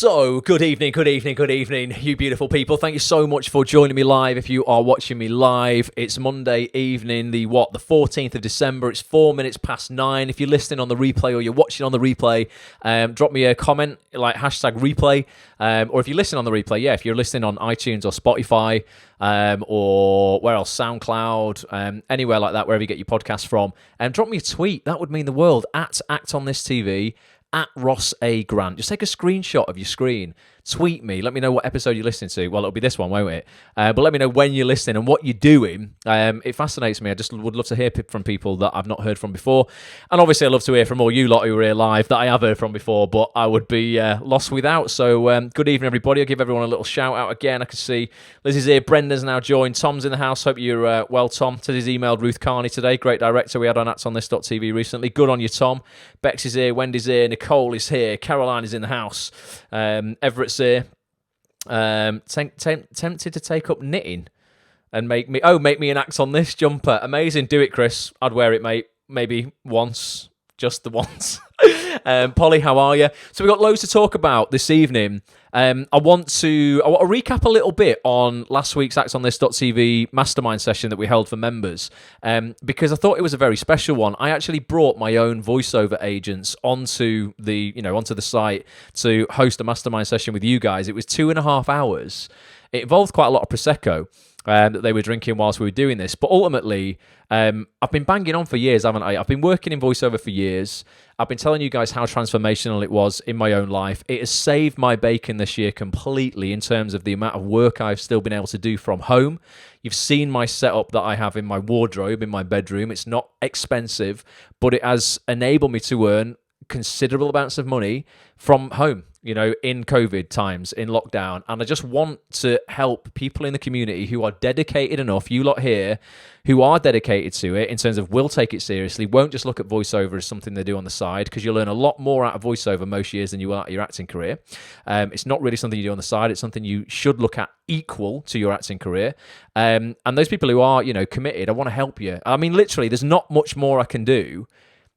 So, good evening, you beautiful people. Thank you so much for joining me live. If you are watching me live, it's Monday evening, the 14th of December. It's 4 minutes past 9. If you're listening on the replay or you're watching on the replay, drop me a comment, like hashtag replay. Or if you listen on the replay, if you're listening on iTunes or Spotify, or where else, SoundCloud, anywhere like that, wherever you get your podcasts from, drop me a tweet. That would mean the world, at Act On This TV, at Ross A. Grant. Just take a screenshot of your screen, tweet me, let me know what episode you're listening to. Well, it'll be this one, won't it? But let me know when you're listening and what you're doing. It fascinates me. I just would love to hear from people that I've not heard from before. And obviously, I'd love to hear from all you lot who are here live that I have heard from before, but I would be lost without. So, good evening, everybody. I'll give everyone a little shout out again. I can see Lizzie's here, Brendan's now joined, Tom's in the house. Hope you're well, Tom. Teddy's emailed Ruth Carney today, great director we had on actonthis.tv recently. Good on you, Tom. Bex is here, Wendy's here, Nicole is here, Caroline is in the house, Everett's here. Tempted to take up knitting and make me an Act On This jumper. Amazing. Do it, Chris. I'd wear it, mate. Maybe once. Just the once. Polly, how are you? So we've got loads to talk about this evening. I want to recap a little bit on last week's actonthis.tv mastermind session that we held for members, because I thought it was a very special one. I actually brought my own voiceover agents onto the site to host a mastermind session with you guys. It was 2.5 hours. It involved quite a lot of Prosecco that they were drinking whilst we were doing this. But ultimately, I've been banging on for years, haven't I? I've been working in voiceover for years. I've been telling you guys how transformational it was in my own life. It has saved my bacon this year completely in terms of the amount of work I've still been able to do from home. You've seen my setup that I have in my wardrobe, in my bedroom. It's not expensive, but it has enabled me to earn considerable amounts of money from home, in COVID times, in lockdown. And I just want to help people in the community who are dedicated enough, you lot here, who are dedicated to it in terms of will take it seriously, won't just look at voiceover as something they do on the side, because you'll learn a lot more out of voiceover most years than you will out of your acting career. It's not really something you do on the side. It's something you should look at equal to your acting career. And those people who are, committed, I want to help you. I mean, literally, there's not much more I can do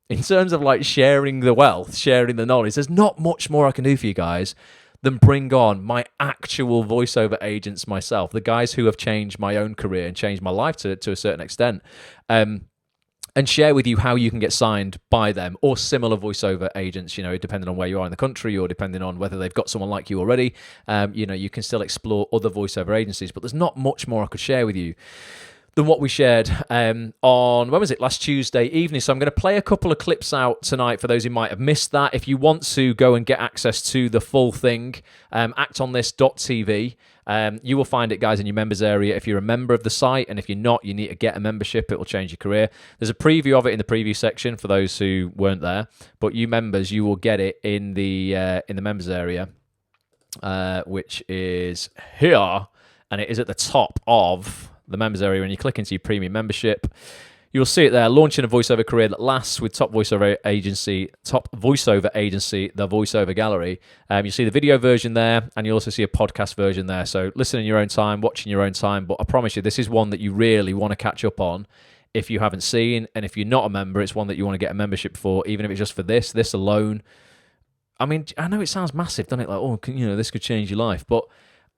in terms of like sharing the wealth, sharing the knowledge. There's not much more I can do for you guys than bring on my actual voiceover agents myself, the guys who have changed my own career and changed my life to a certain extent, and share with you how you can get signed by them or similar voiceover agents, depending on where you are in the country or depending on whether they've got someone like you already. You can still explore other voiceover agencies, but there's not much more I could share with you than what we shared on, when was it, last Tuesday evening. So I'm going to play a couple of clips out tonight for those who might have missed that. If you want to go and get access to the full thing, actonthis.tv, you will find it, guys, in your members area if you're a member of the site, and if you're not, you need to get a membership. It will change your career. There's a preview of it in the preview section for those who weren't there, but you members, you will get it in the members area, which is here, and it is at the top of the members area. When you click into your premium membership, you'll see it there, launching a voiceover career that lasts with top voiceover agency, The Voiceover Gallery. You see the video version there, and you also see a podcast version there. So listen in your own time, watch in your own time. But I promise you, this is one that you really want to catch up on if you haven't seen. And if you're not a member, it's one that you want to get a membership for, even if it's just for this alone. I mean, I know it sounds massive, doesn't it? Like, this could change your life. But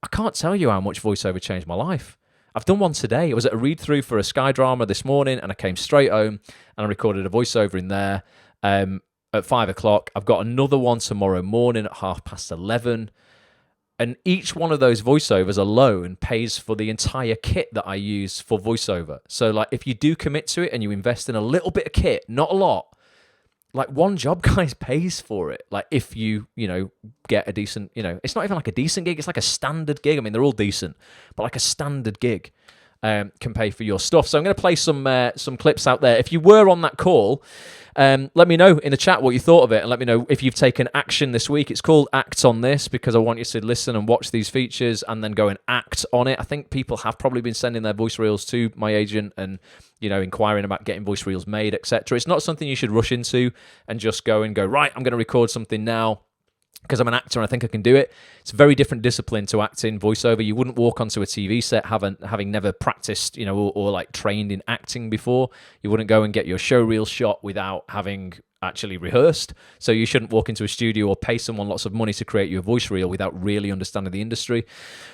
I can't tell you how much voiceover changed my life. I've done one today. I was at a read-through for a Sky drama this morning, and I came straight home and I recorded a voiceover in there at 5 o'clock. I've got another one tomorrow morning at 11:30. And each one of those voiceovers alone pays for the entire kit that I use for voiceover. So, like, if you do commit to it and you invest in a little bit of kit, not a lot, like, one job, guys, pays for it. Like, if you get a decent, it's not even like a decent gig, it's like a standard gig. I mean, they're all decent, but like a standard gig can pay for your stuff. So I'm going to play some clips out there. If you were on that call, let me know in the chat what you thought of it, and let me know if you've taken action this week. It's called Act On This because I want you to listen and watch these features and then go and act on it. I think people have probably been sending their voice reels to my agent and inquiring about getting voice reels made, etc. It's not something you should rush into and just go, right, I'm going to record something now because I'm an actor and I think I can do it. It's a very different discipline to acting voiceover. You wouldn't walk onto a TV set having never practiced, or like trained in acting before. You wouldn't go and get your show reel shot without having actually rehearsed. So you shouldn't walk into a studio or pay someone lots of money to create you a voice reel without really understanding the industry.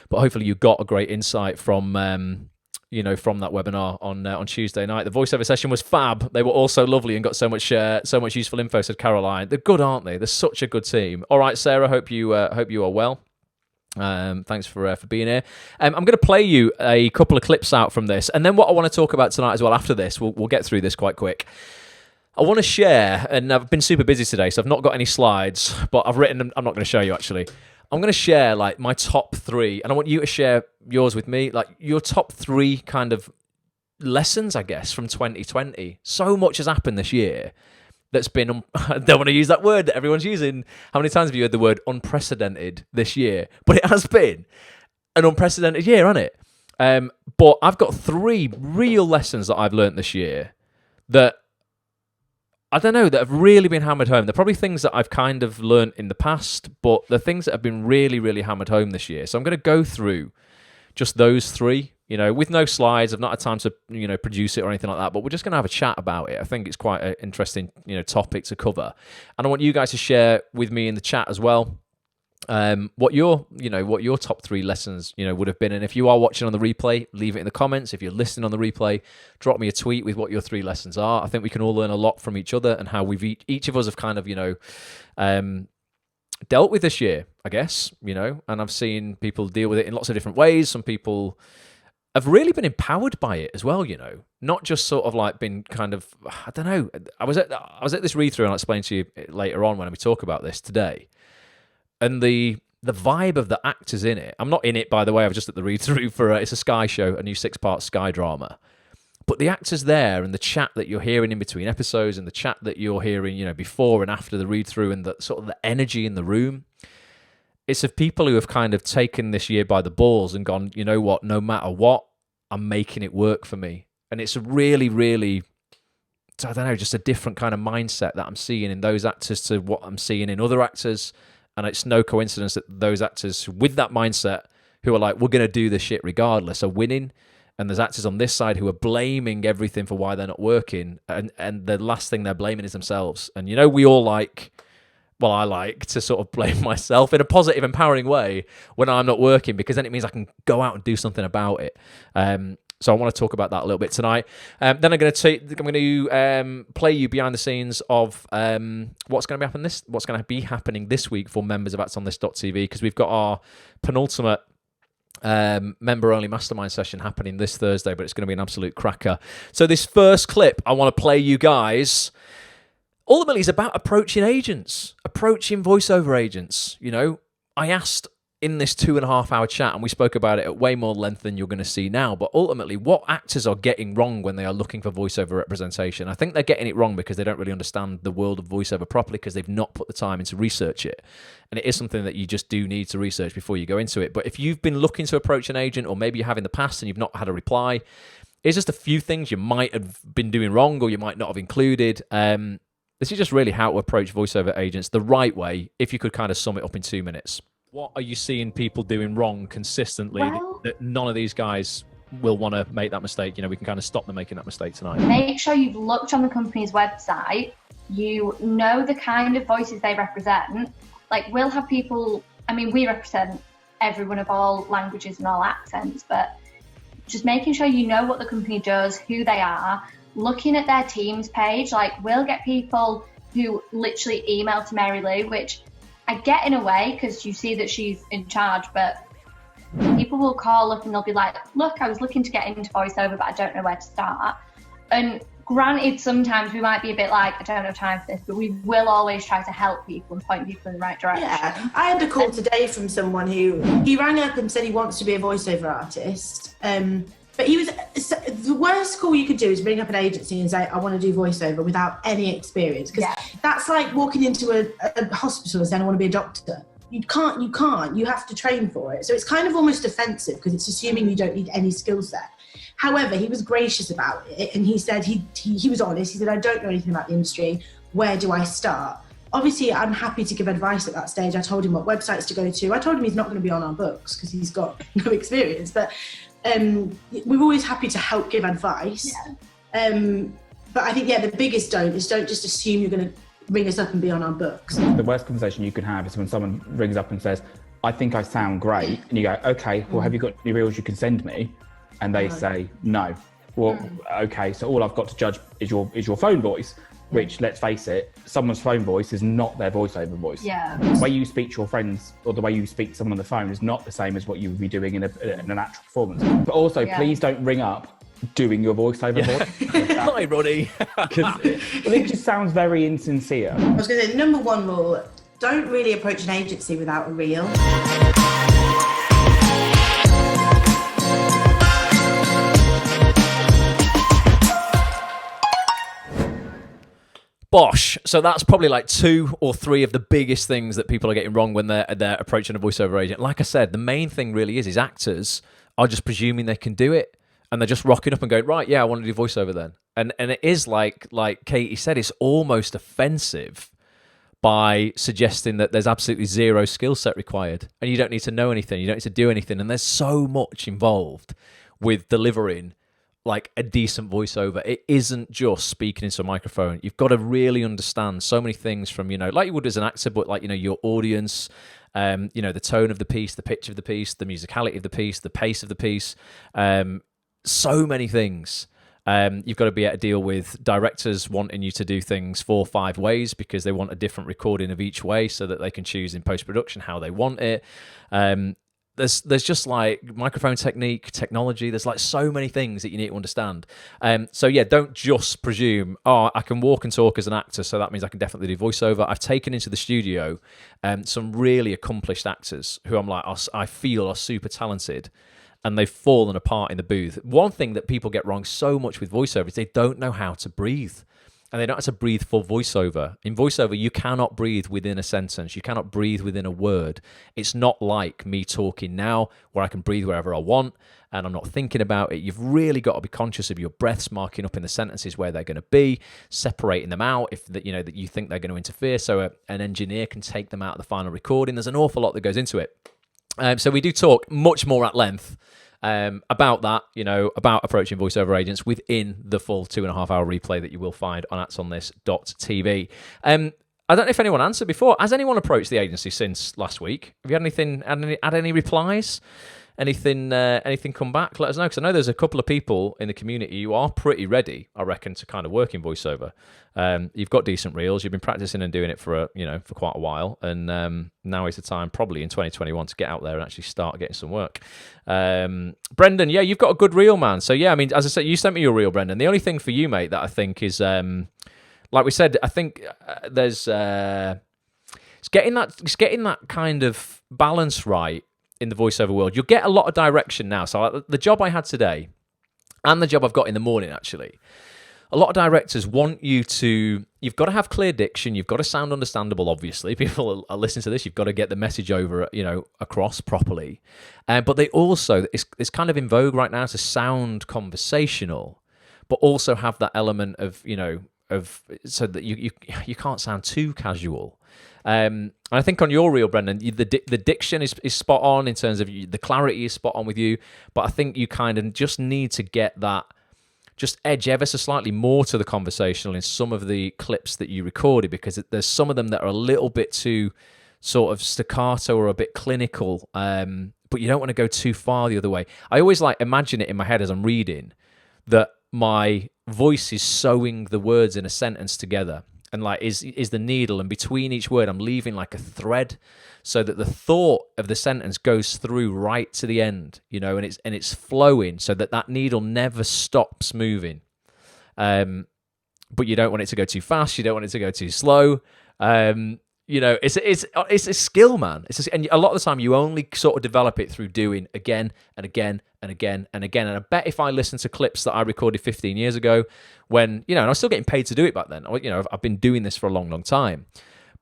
But hopefully you got a great insight from from that webinar on Tuesday night. The voiceover session was fab. They were all so lovely and got so much useful info, said Caroline. They're good, aren't they? They're such a good team. All right, Sarah, hope you are well. Thanks for being here. I'm going to play you a couple of clips out from this, and then what I want to talk about tonight as well after this, we'll get through this quite quick. I want to share, and I've been super busy today, so I've not got any slides, but I've written them. I'm not going to show you, actually. I'm going to share like my top 3, and I want you to share yours with me, like your top 3 kind of lessons, I guess, from 2020. So much has happened this year that's been, I don't want to use that word that everyone's using. How many times have you heard the word unprecedented this year? But it has been an unprecedented year, hasn't it? But I've got 3 real lessons that I've learned this year that, I don't know, that have really been hammered home. They're probably things that I've kind of learned in the past, but the things that have been really, really hammered home this year. So I'm going to go through just those 3, with no slides. I've not had time to, produce it or anything like that, but we're just going to have a chat about it. I think it's quite an interesting, topic to cover. And I want you guys to share with me in the chat as well, what your top 3 lessons, would have been. And if you are watching on the replay, leave it in the comments. If you're listening on the replay, drop me a tweet with what your 3 lessons are. I think we can all learn a lot from each other and how we've each of us have kind of, dealt with this year, I guess, and I've seen people deal with it in lots of different ways. Some people have really been empowered by it as well, not just sort of like been kind of, I don't know. I was at this read through, and I'll explain to you later on when we talk about this today. And the vibe of the actors in it, I'm not in it, by the way, I was just at the read-through for, it's a Sky show, a new 6-part Sky drama. But the actors there and the chat that you're hearing in between episodes and the chat that you're hearing, before and after the read-through and the sort of the energy in the room, it's of people who have kind of taken this year by the balls and gone, you know what, no matter what, I'm making it work for me. And it's a really, really, I don't know, just a different kind of mindset that I'm seeing in those actors to what I'm seeing in other actors. And it's no coincidence that those actors with that mindset who are like, we're going to do this shit regardless, are winning. And there's actors on this side who are blaming everything for why they're not working. And the last thing they're blaming is themselves. And, we all I like to sort of blame myself in a positive, empowering way when I'm not working, because then it means I can go out and do something about it. So I want to talk about that a little bit tonight. Then I'm going to play you behind the scenes of what's going to be happening this week for members of actsonthis.tv, because we've got our penultimate member-only mastermind session happening this Thursday, but it's going to be an absolute cracker. So this first clip I want to play you guys ultimately is about approaching voiceover agents. I asked in this 2.5-hour chat, and we spoke about it at way more length than you're going to see now, but ultimately what actors are getting wrong when they are looking for voiceover representation. I think they're getting it wrong because they don't really understand the world of voiceover properly, because they've not put the time in to research it. And it is something that you just do need to research before you go into it. But if you've been looking to approach an agent, or maybe you have in the past and you've not had a reply, it's just a few things you might have been doing wrong or you might not have included. This is just really how to approach voiceover agents the right way, if you could kind of sum it up in 2 minutes. What are you seeing people doing wrong consistently that none of these guys will want to make that mistake? We can kind of stop them making that mistake tonight. Make sure you've looked on the company's website. You know the kind of voices they represent. Like, we'll have people, we represent everyone of all languages and all accents, but just making sure you know what the company does, who they are, looking at their Teams page. Like, we'll get people who literally email to Mary Lou, which I get in a way because you see that she's in charge, but people will call up and they'll be like, look, I was looking to get into voiceover, but I don't know where to start. And granted, sometimes we might be a bit like, I don't have time for this, but we will always try to help people and point people in the right direction. Yeah, I had a call today from someone who, he rang up and said he wants to be a voiceover artist. But the worst call you could do is bring up an agency and say, I want to do voiceover without any experience. Because that's like walking into a hospital and saying, I want to be a doctor. You can't. You have to train for it. So it's kind of almost offensive because it's assuming you don't need any skill set. However, he was gracious about it, and he said he was honest. He said, I don't know anything about the industry. Where do I start? Obviously, I'm happy to give advice at that stage. I told him what websites to go to. I told him he's not going to be on our books because he's got no experience. But we're always happy to help give advice. Yeah. But I think, the biggest don't just assume you're going to ring us up and be on our books. The worst conversation you can have is when someone rings up and says, I think I sound great. And you go, okay, well, have you got any reels you can send me? And they say, no. Well, okay, so all I've got to judge is your phone voice, which, let's face it, someone's phone voice is not their voiceover voice. Yeah. The way you speak to your friends or the way you speak to someone on the phone is not the same as what you would be doing in an actual performance. But also, please don't ring up doing your voiceover voice. Hi, Ronnie. Because it just sounds very insincere. I was going to say, number one rule, don't really approach an agency without a reel. Bosh. So that's probably like 2 or 3 of the biggest things that people are getting wrong when they're approaching a voiceover agent. Like I said, the main thing really is actors are just presuming they can do it, and they're just rocking up and going, right, yeah, I want to do voiceover then. And it is like Katie said, it's almost offensive by suggesting that there's absolutely zero skill set required, and you don't need to know anything, you don't need to do anything, and there's so much involved with delivering like a decent voiceover. It isn't just speaking into a microphone. You've got to really understand so many things from, like you would as an actor, but like, your audience, the tone of the piece, the pitch of the piece, the musicality of the piece, the pace of the piece, so many things. You've got to be able to deal with directors wanting you to do things 4 or 5 ways because they want a different recording of each way so that they can choose in post-production how they want it. There's just like microphone technology. There's like so many things that you need to understand. So yeah, don't just presume, I can walk and talk as an actor, so that means I can definitely do voiceover. I've taken into the studio some really accomplished actors who I feel are super talented, and they've fallen apart in the booth. One thing that people get wrong so much with voiceover is they don't know how to breathe. And they don't have to breathe for voiceover. In voiceover, you cannot breathe within a sentence. You cannot breathe within a word. It's not like me talking now where I can breathe wherever I want and I'm not thinking about it. You've really got to be conscious of your breaths marking up in the sentences where they're going to be, separating them out if that you think they're going to interfere, so an engineer can take them out of the final recording. There's an awful lot that goes into it. So we do talk much more at length about that, about approaching voiceover agents within the full 2.5 hour replay that you will find on atsonthis.tv. I don't know if anyone answered before. Has anyone approached the agency since last week? Have you had any replies? Anything come back? Let us know, because I know there's a couple of people in the community who are pretty ready, I reckon, to kind of work in voiceover. You've got decent reels. You've been practicing and doing it for quite a while, and now is the time, probably in 2021, to get out there and actually start getting some work. Brendan, yeah, you've got a good reel, man. So yeah, I mean, as I said, you sent me your reel, Brendan. The only thing for you, mate, that I think is, like we said, I think there's it's getting that kind of balance right in the voiceover world. You'll get a lot of direction now. So like, the job I had today and the job I've got in the morning, actually, a lot of directors want you've got to have clear diction. You've got to sound understandable, obviously. People are listening to this. You've got to get the message over, across properly. But they also, it's kind of in vogue right now to sound conversational, but also have that element of, so that you can't sound too casual. And I think on your reel, Brendan, the diction is spot on in terms of the clarity is spot on with you. But I think you kind of just need to get that, just edge ever so slightly more to the conversational in some of the clips that you recorded, because there's some of them that are a little bit too sort of staccato or a bit clinical, but you don't want to go too far the other way. I always imagine it in my head as I'm reading that my voice is sewing the words in a sentence together, and is the needle, and between each word I'm leaving like a thread so that the thought of the sentence goes through right to the end, and it's flowing so that needle never stops moving. But you don't want it to go too fast, you don't want it to go too slow. It's a skill, man. And a lot of the time you only sort of develop it through doing again and again and again and again. And I bet if I listen to clips that I recorded 15 years ago, when and I was still getting paid to do it back then. I've been doing this for a long, long time,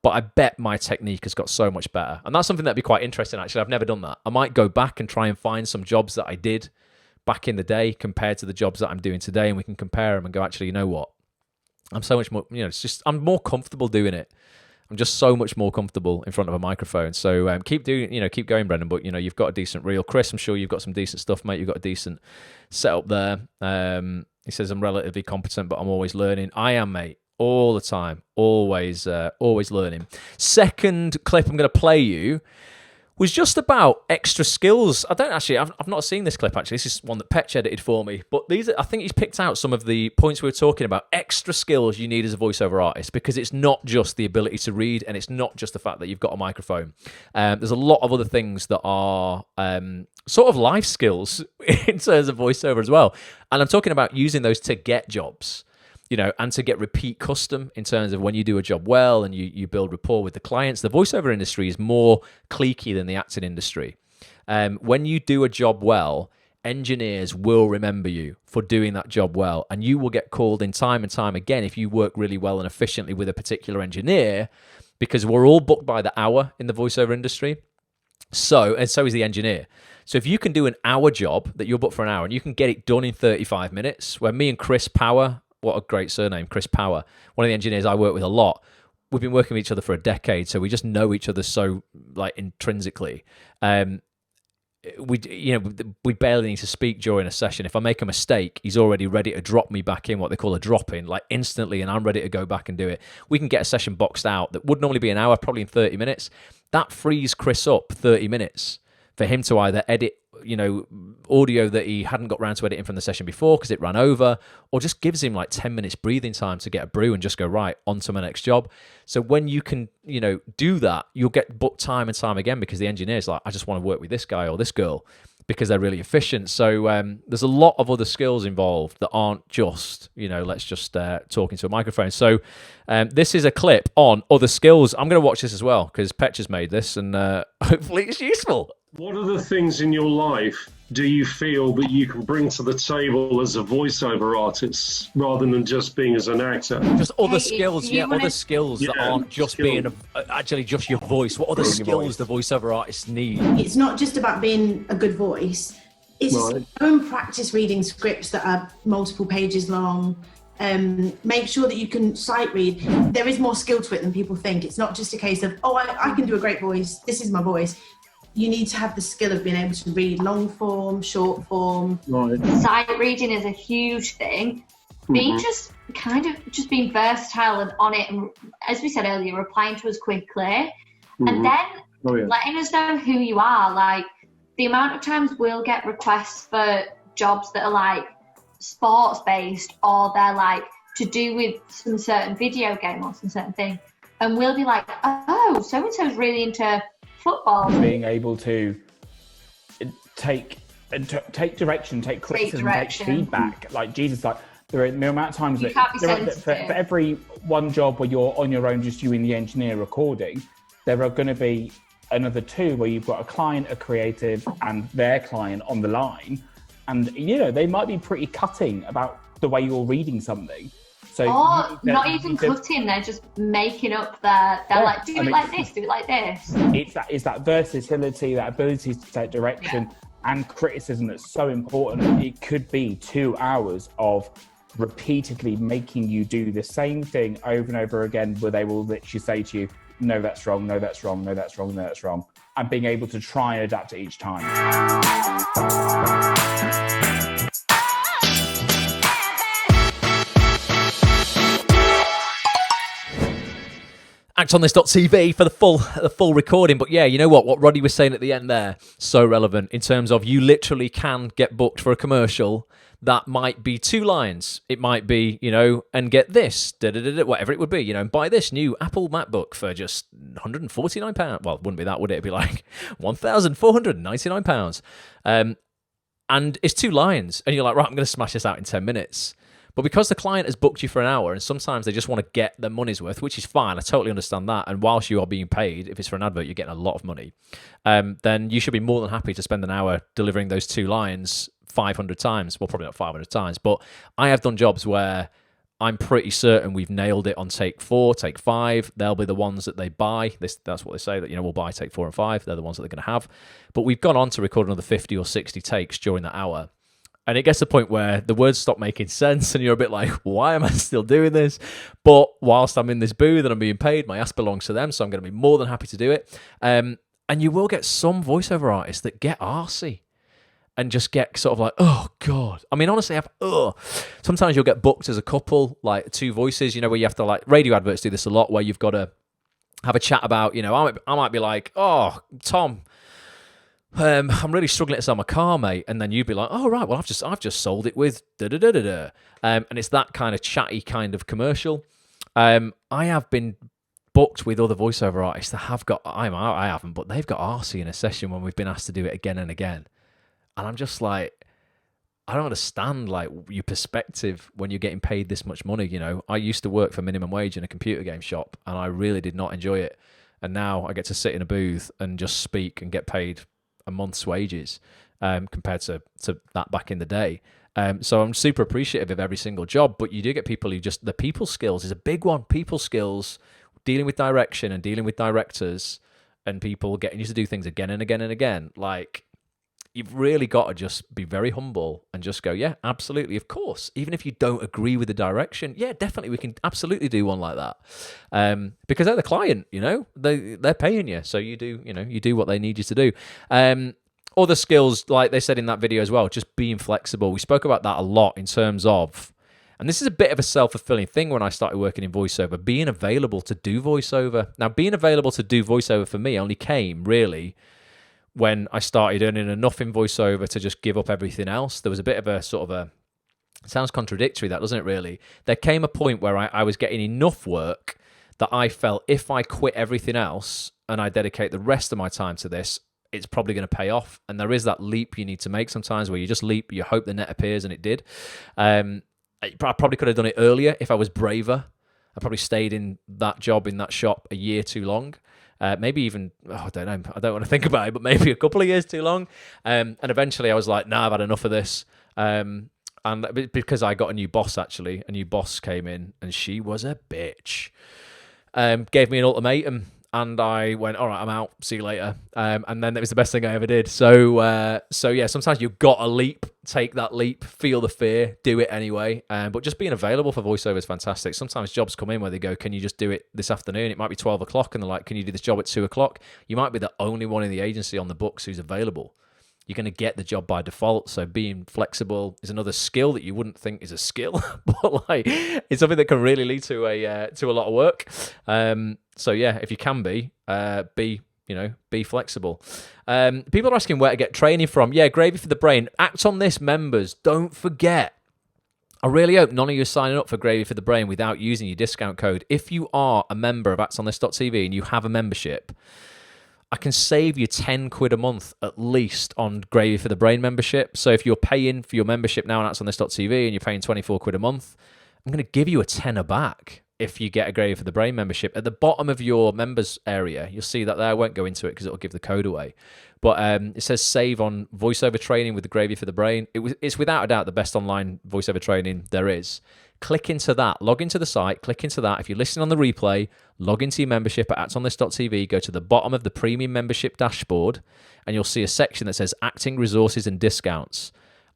but I bet my technique has got so much better. And that's something that'd be quite interesting. Actually, I've never done that. I might go back and try and find some jobs that I did back in the day compared to the jobs that I'm doing today, and we can compare them and go, actually, you know what? I'm so much more. I'm more comfortable doing it. I'm just so much more comfortable in front of a microphone. So keep going, Brendan. But you've got a decent reel. Chris, I'm sure you've got some decent stuff, mate. You've got a decent setup there. He says I'm relatively competent, but I'm always learning. I am, mate. all the time, always learning. Second clip I'm going to play you was just about extra skills. I've not seen this clip actually. This is one that Petch edited for me. But I think he's picked out some of the points we were talking about, extra skills you need as a voiceover artist, because it's not just the ability to read, and it's not just the fact that you've got a microphone. There's a lot of other things that are sort of life skills in terms of voiceover as well. And I'm talking about using those to get jobs. And to get repeat custom in terms of when you do a job well and you build rapport with the clients. The voiceover industry is more cliquey than the acting industry. When you do a job well, engineers will remember you for doing that job well, and you will get called in time and time again if you work really well and efficiently with a particular engineer, because we're all booked by the hour in the voiceover industry. So is the engineer. So if you can do an hour job that you're booked for an hour and you can get it done in 35 minutes, where me and Chris Power, what a great surname, Chris Power, one of the engineers I work with a lot, we've been working with each other for a decade, so we just know each other so intrinsically. We barely need to speak during a session. If I make a mistake, he's already ready to drop me back in, what they call a drop in, instantly, and I'm ready to go back and do it. We can get a session boxed out that would normally be an hour, probably in 30 minutes. That frees Chris up 30 minutes for him to either edit audio that he hadn't got round to editing from the session before because it ran over, or just gives him 10 minutes breathing time to get a brew and just go, right, on to my next job. So when you can, do that, you'll get booked time and time again, because the engineer's I just want to work with this guy or this girl because they're really efficient. So there's a lot of other skills involved that aren't just, let's just talk into a microphone. So this is a clip on other skills. I'm going to watch this as well because Petch has made this, and hopefully it's useful. What are the things in your life do you feel that you can bring to the table as a voiceover artist rather than just being as an actor? Just other skills, other skills that aren't just being actually just your voice. What other skills the voiceover artists need? It's not just about being a good voice. It's go and practice reading scripts that are multiple pages long. Make sure that you can sight read. There is more skill to it than people think. It's not just a case of, I can do a great voice. This is my voice. You need to have the skill of being able to read long form, short form. Right. Sight reading is a huge thing. Being just being versatile and on it, and as we said earlier, replying to us quickly, and then letting us know who you are. The amount of times we'll get requests for jobs that are sports based, or they're to do with some certain video game or some certain thing, and we'll be like, oh, so and so's really into football. Being able to take direction, take criticism, take feedback. There are no amount of times for every one job where you're on your own, just you and the engineer recording, there are going to be another two where you've got a client, a creative, and their client on the line, and they might be pretty cutting about the way you're reading something. So not even cutting, they're just making up do it like this, do it like this. It's that versatility, that ability to take direction and criticism that's so important. It could be 2 hours of repeatedly making you do the same thing over and over again, where they will literally say to you, no, that's wrong, no, that's wrong, no, that's wrong, no, that's wrong. And being able to try and adapt it each time. actonthis.tv for the full recording. But yeah, you know what Roddy was saying at the end there, so relevant in terms of you literally can get booked for a commercial that might be 2 lines. It might be, and get this, whatever it would be, and buy this new Apple MacBook for just £149. Well, it wouldn't be that, would it? It'd be £1,499. And it's 2 lines, and you're like, right, I'm going to smash this out in 10 minutes. But because the client has booked you for an hour, and sometimes they just want to get their money's worth, which is fine, I totally understand that. And whilst you are being paid, if it's for an advert, you're getting a lot of money, then you should be more than happy to spend an hour delivering those 2 lines 500 times. Well, probably not 500 times, but I have done jobs where I'm pretty certain we've nailed it on take 4, take 5. They'll be the ones that they buy. That's what they say, that, we'll buy take 4 and 5. They're the ones that they're going to have. But we've gone on to record another 50 or 60 takes during that hour. And it gets to the point where the words stop making sense and you're a bit like, why am I still doing this? But whilst I'm in this booth and I'm being paid, my ass belongs to them, so I'm going to be more than happy to do it. And you will get some voiceover artists that get arsey. and just get sort of like, oh God. I mean, honestly, sometimes you'll get booked as a couple, like two voices, where you have to like, radio adverts do this a lot, where you've got to have a chat about, I might be like, oh, Tom, I'm really struggling to sell my car, mate. And then you'd be like, oh, right, well, I've just sold it with da-da-da-da-da. And it's that kind of chatty kind of commercial. I have been booked with other voiceover artists that have got, I haven't, but they've got arsey in a session when we've been asked to do it again and again. And I'm just like, I don't understand like your perspective when you're getting paid this much money. I used to work for minimum wage in a computer game shop, and I really did not enjoy it. And now I get to sit in a booth and just speak and get paid a month's wages compared to that back in the day. So I'm super appreciative of every single job, but you do get people who the people skills is a big one. People skills, dealing with direction and dealing with directors and people getting you to do things again and again and again. Like, you've really got to just be very humble and just go, yeah, absolutely, of course. Even if you don't agree with the direction, yeah, definitely, we can absolutely do one like that. Because they're the client, they're paying you, so you do what they need you to do. Other skills, like they said in that video as well, just being flexible. We spoke about that a lot in terms of, and this is a bit of a self-fulfilling thing when I started working in voiceover, being available to do voiceover. Now, being available to do voiceover for me only came really when I started earning enough in voiceover to just give up everything else. There was a bit of a sort of a, it sounds contradictory, that, doesn't it, really? There came a point where I was getting enough work that I felt if I quit everything else and I dedicate the rest of my time to this, it's probably going to pay off. And there is that leap you need to make sometimes where you just leap, you hope the net appears, and it did. I probably could have done it earlier if I was braver. I probably stayed in that job, in that shop, a year too long. Maybe even, I don't know, I don't want to think about it, but maybe a couple of years too long. And eventually I was like, nah, I've had enough of this. And because I got a new boss, actually, a new boss came in, and she was a bitch. Gave me an ultimatum, and I went, all right, I'm out, see you later. And then it was the best thing I ever did. So yeah, sometimes you've got to leap, take that leap, feel the fear, do it anyway. But just being available for voiceover is fantastic. Sometimes jobs come in where they go, can you just do it this afternoon? It might be 12 o'clock, and they're like, can you do this job at 2 o'clock? You might be the only one in the agency on the books who's available. You're going to get the job by default. So being flexible is another skill that you wouldn't think is a skill, but like it's something that can really lead to a lot of work. So yeah, if you can be flexible. People are asking where to get training from. Yeah, Gravy for the Brain. Act on This members, don't forget. I really hope none of you are signing up for Gravy for the Brain without using your discount code. If you are a member of actsonthis.tv and you have a membership, I can save you 10 quid a month at least on Gravy for the Brain membership. So if you're paying for your membership now on actsonthis.tv and you're paying 24 quid a month, I'm going to give you a tenner back if you get a Gravy for the Brain membership. At the bottom of your members area, you'll see that there. I won't go into it because it'll give the code away. But it says save on voiceover training with the Gravy for the Brain. It's without a doubt the best online voiceover training there is. Click into that, log into the site, click into that. If you're listening on the replay, log into your membership at actsonthis.tv, go to the bottom of the premium membership dashboard, and you'll see a section that says acting resources and discounts.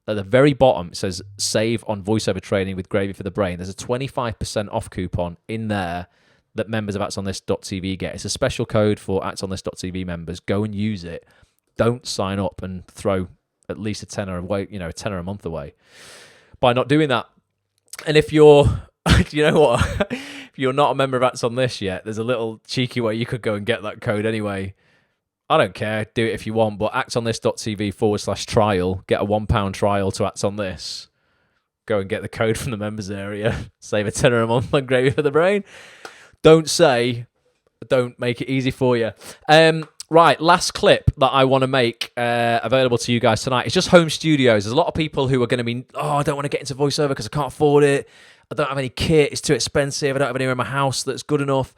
At the very bottom, it says save on voiceover training with Gravy for the Brain. There's a 25% off coupon in there that members of actsonthis.tv get. It's a special code for actsonthis.tv members. Go and use it. Don't sign up and throw at least a tenner away, a tenner a month away by not doing that. And if you're, you know what, if you're not a member of Acts on This yet, there's a little cheeky way you could go and get that code anyway. I don't care, do it if you want, but actsonthis.tv/trial, get a £1 trial to Acts on This. Go and get the code from the members area. Save a tenner a month on Gravy for the Brain. Don't make it easy for you. Right, last clip that I want to make available to you guys tonight is just home studios. There's a lot of people who are going to be, I don't want to get into voiceover because I can't afford it. I don't have any kit. It's too expensive. I don't have anywhere in my house that's good enough.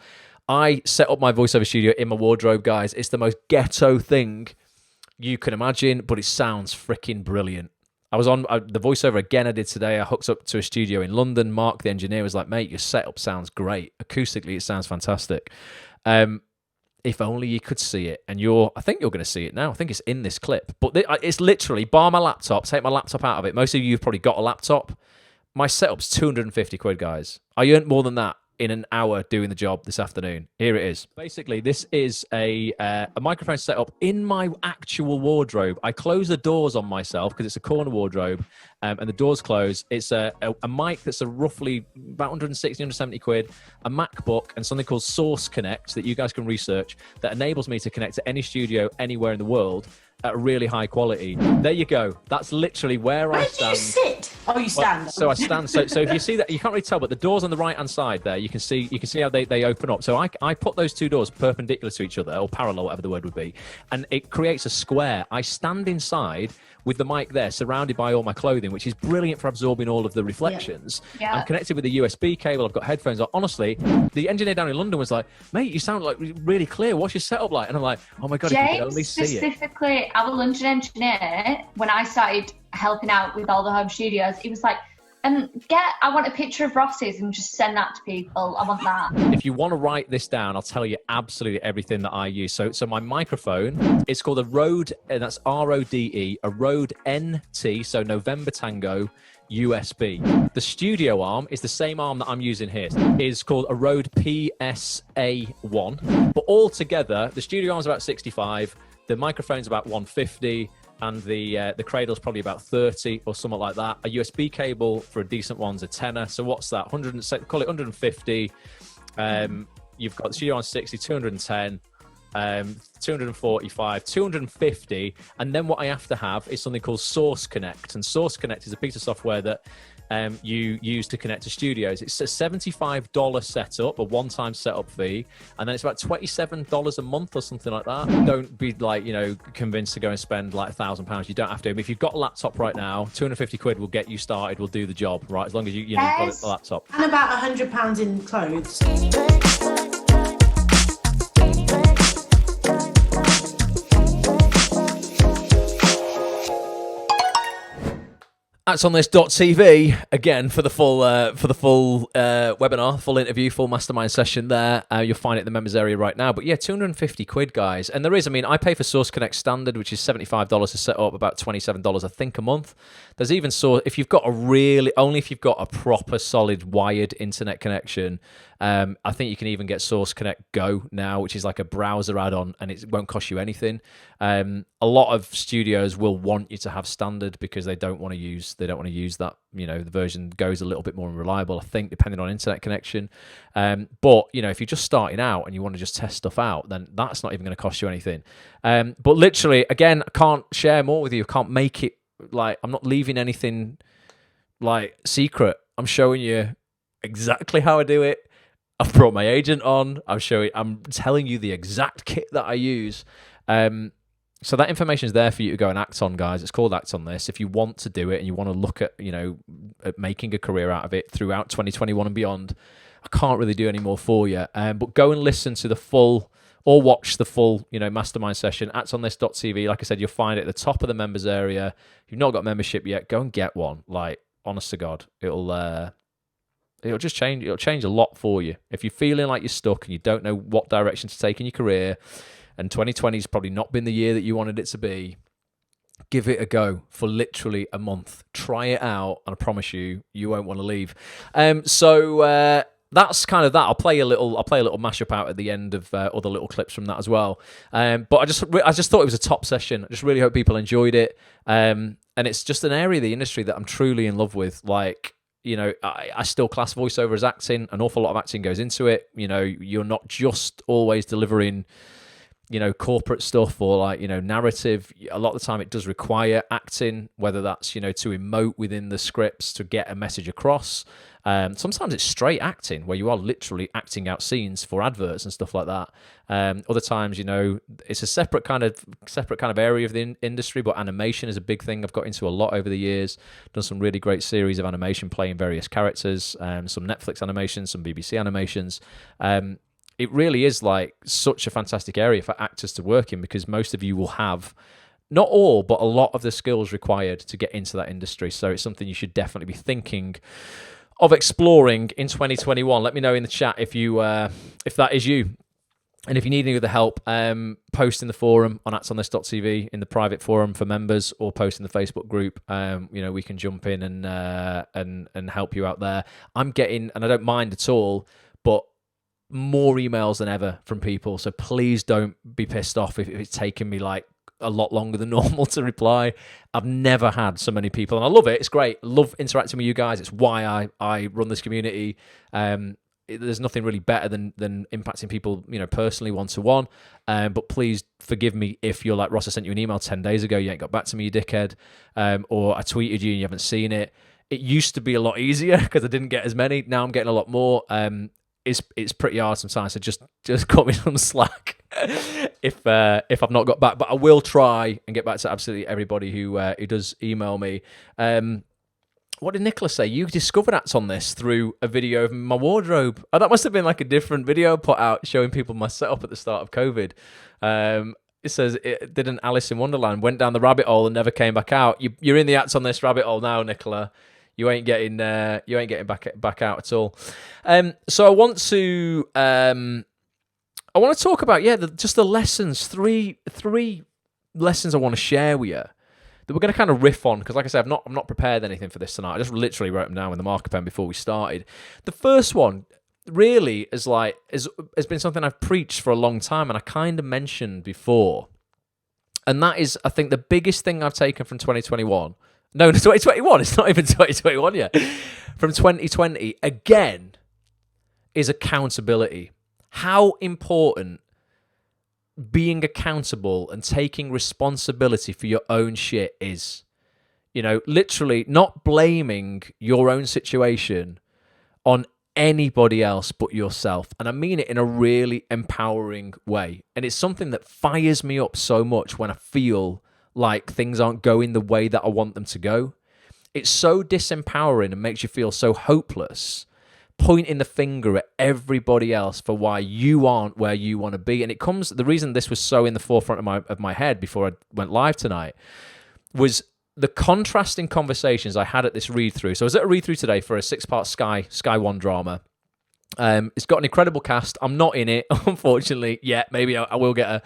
I set up my voiceover studio in my wardrobe, guys. It's the most ghetto thing you can imagine, but it sounds freaking brilliant. I was on the voiceover again I did today. I hooked up to a studio in London. Mark, the engineer, was like, mate, your setup sounds great. Acoustically, it sounds fantastic. If only you could see it. And I think you're going to see it now. I think it's in this clip. But it's literally, bar my laptop, take my laptop out of it. Most of you have probably got a laptop. My setup's 250 quid, guys. I earned more than that in an hour doing the job this afternoon. Here it is. Basically, this is a microphone set up in my actual wardrobe. I close the doors on myself because it's a corner wardrobe, and the doors close. It's a mic that's a roughly about 160, 170 quid, a MacBook, and something called Source Connect that you guys can research that enables me to connect to any studio anywhere in the world at a really high quality. There you go. That's literally where I stand. Where do you sit? Oh, you stand. Well, so I stand. So if you see that, you can't really tell, but the doors on the right hand side there, you can see how they open up. So I put those two doors perpendicular to each other, or parallel, whatever the word would be, and it creates a square. I stand inside with the mic there, surrounded by all my clothing, which is brilliant for absorbing all of the reflections. Yeah. I'm connected with a USB cable. I've got headphones on. Honestly, the engineer down in London was like, "Mate, you sound like really clear. What's your setup like?" And I'm like, "Oh my god, if you could only James, see it." specifically, our London engineer, when I started helping out with all the home studios, he was like, I want a picture of Ross's and just send that to people. I want that. If you want to write this down, I'll tell you absolutely everything that I use. So my microphone, it's called a Rode, and that's RODE, a Rode NT, so November Tango USB. The studio arm is the same arm that I'm using here. It's called a Rode PSA1. But all together, the studio arm's about 65, the microphone's about 150, and the cradle's probably about 30 or something like that. A USB cable for a decent one's a tenner. So what's that? Call it 150. You've got the studio on 60, 210, 245, 250. And then what I have to have is something called Source Connect. And Source Connect is a piece of software that you use to connect to studios. It's a $75 setup, a one-time setup fee, and then it's about $27 a month or something like that. Don't be convinced to go and spend like £1,000. You don't have to. But if you've got a laptop right now, 250 quid will get you started, will do the job, right? As long as you've got a laptop. And about £100 in clothes. That's on this.tv again for the full webinar, full interview, full mastermind session there. You'll find it in the members area right now. But yeah, 250 quid, guys. And there is, I pay for Source Connect Standard, which is $75 to set up, about $27, I think, a month. There's even if you've got if you've got a proper solid wired internet connection, I think you can even get Source Connect Go now, which is like a browser add-on, and it won't cost you anything. A lot of studios will want you to have standard because they don't want to use that. The version goes a little bit more unreliable, I think, depending on internet connection. But if you're just starting out and you want to just test stuff out, then that's not even going to cost you anything. But literally, again, I can't share more with you. I can't make it I'm not leaving anything secret. I'm showing you exactly how I do it. I've brought my agent on. I'm telling you the exact kit that I use. So that information is there for you to go and act on, guys. It's called Act on This. If you want to do it and you want to look at, at making a career out of it throughout 2021 and beyond, I can't really do any more for you. But go and listen to the full, or watch the full, mastermind session. actonthis.tv. Like I said, you'll find it at the top of the members area. If you've not got membership yet, go and get one. Honest to God, it'll just change. It'll change a lot for you. If you're feeling like you're stuck and you don't know what direction to take in your career, and 2020 has probably not been the year that you wanted it to be, give it a go for literally a month. Try it out, and I promise you, you won't want to leave. So that's kind of that. I'll play a little mashup out at the end of other little clips from that as well. But I just thought it was a top session. I just really hope people enjoyed it. And it's just an area of the industry that I'm truly in love with. I still class voiceover as acting. An awful lot of acting goes into it. You're not just always delivering corporate stuff or narrative. A lot of the time it does require acting, whether that's, to emote within the scripts to get a message across. Sometimes it's straight acting where you are literally acting out scenes for adverts and stuff like that. Other times, it's a separate kind of area of the industry, but animation is a big thing I've got into a lot over the years. Done some really great series of animation playing various characters, some Netflix animations, some BBC animations. It really is such a fantastic area for actors to work in, because most of you will have, not all, but a lot of the skills required to get into that industry. So it's something you should definitely be thinking of exploring in 2021. Let me know in the chat if that is you. And if you need any other help, post in the forum on actonthis.tv in the private forum for members, or post in the Facebook group. We can jump in and help you out there. I'm getting, and I don't mind at all, but more emails than ever from people. So please don't be pissed off if it's taken me like a lot longer than normal to reply. I've never had so many people, and I love it. It's great. Love interacting with you guys. It's why I run this community. There's nothing really better than impacting people, personally, one-to-one. But please forgive me if you're like, Ross, I sent you an email 10 days ago, you ain't got back to me, you dickhead. Or I tweeted you and you haven't seen it. It used to be a lot easier because I didn't get as many. Now I'm getting a lot more. It's pretty hard sometimes, so just cut me some slack if I've not got back. But I will try and get back to absolutely everybody who does email me. What did Nicholas say? You discovered acts on this through a video of my wardrobe. Oh, that must have been like a different video put out showing people my setup at the start of COVID. It says, it did an Alice in Wonderland, went down the rabbit hole and never came back out. You're in the acts on this rabbit hole now, Nicola. You ain't getting back out at all. So I want to talk about just the lessons. Three lessons I want to share with you that we're going to kind of riff on, because like I said, I'm not prepared anything for this tonight. I just literally wrote them down with the marker pen before we started. The first one really has been something I've preached for a long time, and I kind of mentioned before, and that is, I think, the biggest thing I've taken from 2021. No, 2021. It's not even 2021 yet. From 2020 again is accountability. How important being accountable and taking responsibility for your own shit is. Literally not blaming your own situation on anybody else but yourself. And I mean it in a really empowering way. And it's something that fires me up so much when I feel like things aren't going the way that I want them to go. It's so disempowering and makes you feel so hopeless, pointing the finger at everybody else for why you aren't where you want to be. And the reason this was so in the forefront of my head before I went live tonight was the contrasting conversations I had at this read-through. So I was at a read-through today for a 6-part Sky One drama. It's got an incredible cast. I'm not in it, unfortunately, yet. Maybe I will get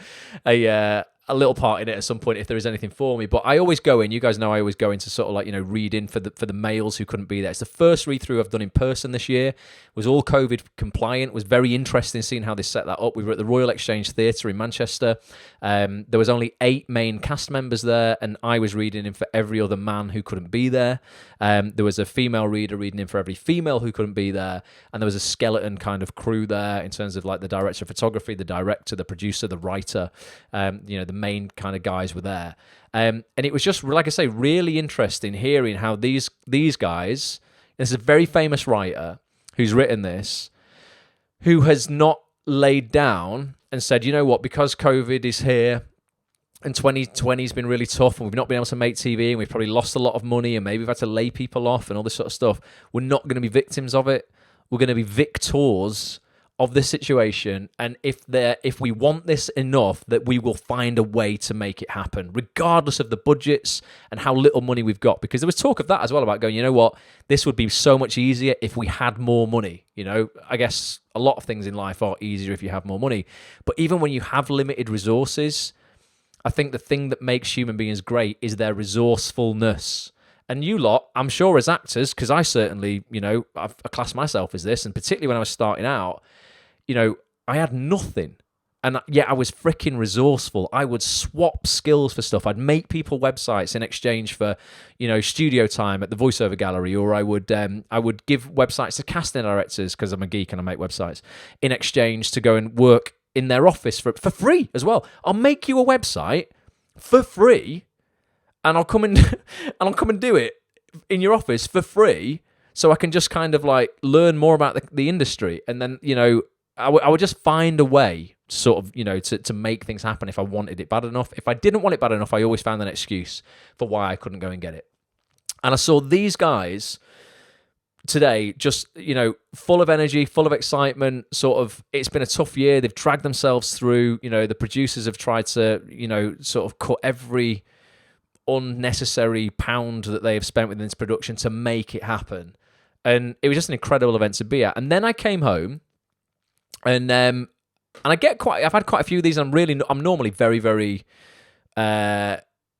a little part in it at some point if there is anything for me. But I always go in. You guys know I always go in to sort of read in for the males who couldn't be there. It's the first read through I've done in person this year. It was all COVID compliant. It was very interesting seeing how they set that up. We were at the Royal Exchange Theatre in Manchester. There was only 8 main cast members there, and I was reading in for every other man who couldn't be there. There was a female reader reading in for every female who couldn't be there, and there was a skeleton kind of crew there in terms of like the director of photography, the director, the producer, the writer, the main kind of guys were there. And it was just, like I say, really interesting hearing how these guys, there's a very famous writer who's written this, who has not laid down and said, you know what, because COVID is here and 2020 has been really tough and we've not been able to make TV and we've probably lost a lot of money and maybe we've had to lay people off and all this sort of stuff, we're not going to be victims of it. We're going to be victors of this situation, and if we want this enough, that we will find a way to make it happen, regardless of the budgets and how little money we've got. Because there was talk of that as well, about going, you know what, this would be so much easier if we had more money. I guess a lot of things in life are easier if you have more money. But even when you have limited resources, I think the thing that makes human beings great is their resourcefulness. And you lot, I'm sure as actors, because I certainly, I class myself as this, and particularly when I was starting out, I had nothing. And yet I was freaking resourceful. I would swap skills for stuff. I'd make people websites in exchange for, studio time at the VOICEOVER gallery, or I would give websites to casting directors, because I'm a geek and I make websites, in exchange to go and work in their office for free as well. I'll make you a website for free, and I'll come and do it in your office for free, so I can just kind of like learn more about the industry, and then I would just find a way, sort of, to make things happen if I wanted it bad enough. If I didn't want it bad enough, I always found an excuse for why I couldn't go and get it. And I saw these guys today just, full of energy, full of excitement, sort of, it's been a tough year. They've dragged themselves through, the producers have tried to, sort of cut every unnecessary pound that they have spent within this production to make it happen. And it was just an incredible event to be at. And then I came home, and I've had quite a few of these. I'm normally very, very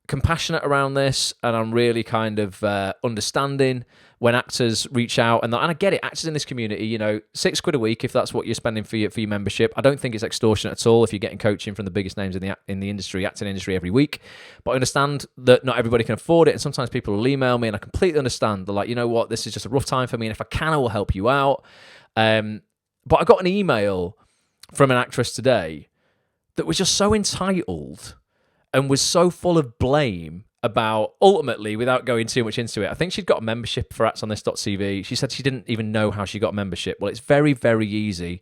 compassionate around this, and I'm really kind of understanding when actors reach out, and I get it. Actors in this community, you know, £6 a week if that's what you're spending for your membership. I don't think it's extortionate at all if you're getting coaching from the biggest names in the industry, acting industry every week. But I understand that not everybody can afford it, and sometimes people will email me, and I completely understand. They're like, you know what, this is just a rough time for me, and if I can, I will help you out. But I got an email from an actress today that was just so entitled and was so full of blame about, ultimately, without going too much into it, I think she'd got a membership for actsonthis.tv. She said she didn't even know how she got a membership. Well, it's very, very easy.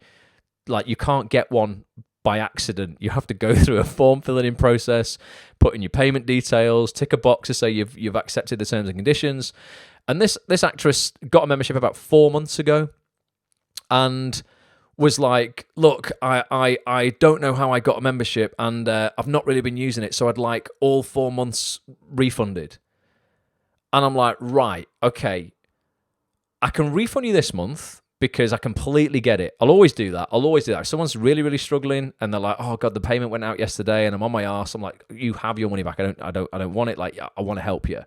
Like, you can't get one by accident. You have to go through a form filling in process, put in your payment details, tick a box to say you've accepted the terms and conditions. And this actress got a membership about 4 months ago and was like, look, I don't know how I got a membership, and I've not really been using it, so I'd like all 4 months refunded. And I'm like, right, okay, I can refund you this month because I completely get it. I'll always do that. If someone's really, really struggling and they're like, oh God, the payment went out yesterday and I'm on my arse, I'm like, you have your money back. I don't want it. Like, I want to help you.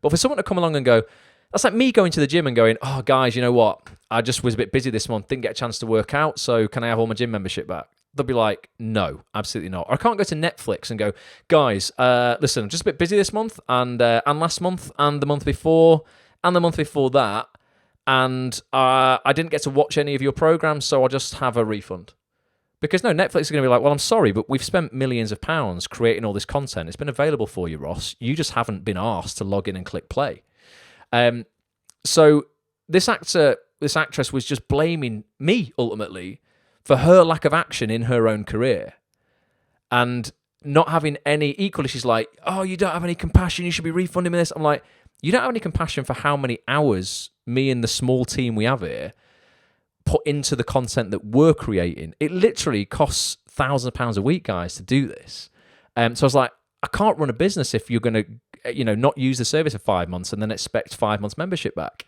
But for someone to come along and go, that's like me going to the gym and going, oh, guys, you know what? I just was a bit busy this month, didn't get a chance to work out, so can I have all my gym membership back? They'll be like, no, absolutely not. Or I can't go to Netflix and go, guys, listen, I'm just a bit busy this month and last month and the month before and the month before that, and I didn't get to watch any of your programs, so I'll just have a refund. Because no, Netflix is going to be like, well, I'm sorry, but we've spent millions of pounds creating all this content. It's been available for you, Ross. You just haven't been asked to log in and click play. So this actress was just blaming me, ultimately, for her lack of action in her own career. And not having any, equally, she's like, oh, you don't have any compassion, you should be refunding me this. I'm like, you don't have any compassion for how many hours me and the small team we have here put into the content that we're creating. It literally costs £1,000 a week, guys, to do this. So I was like, I can't run a business if you're going to, not use the service for 5 months and then expect 5 months membership back.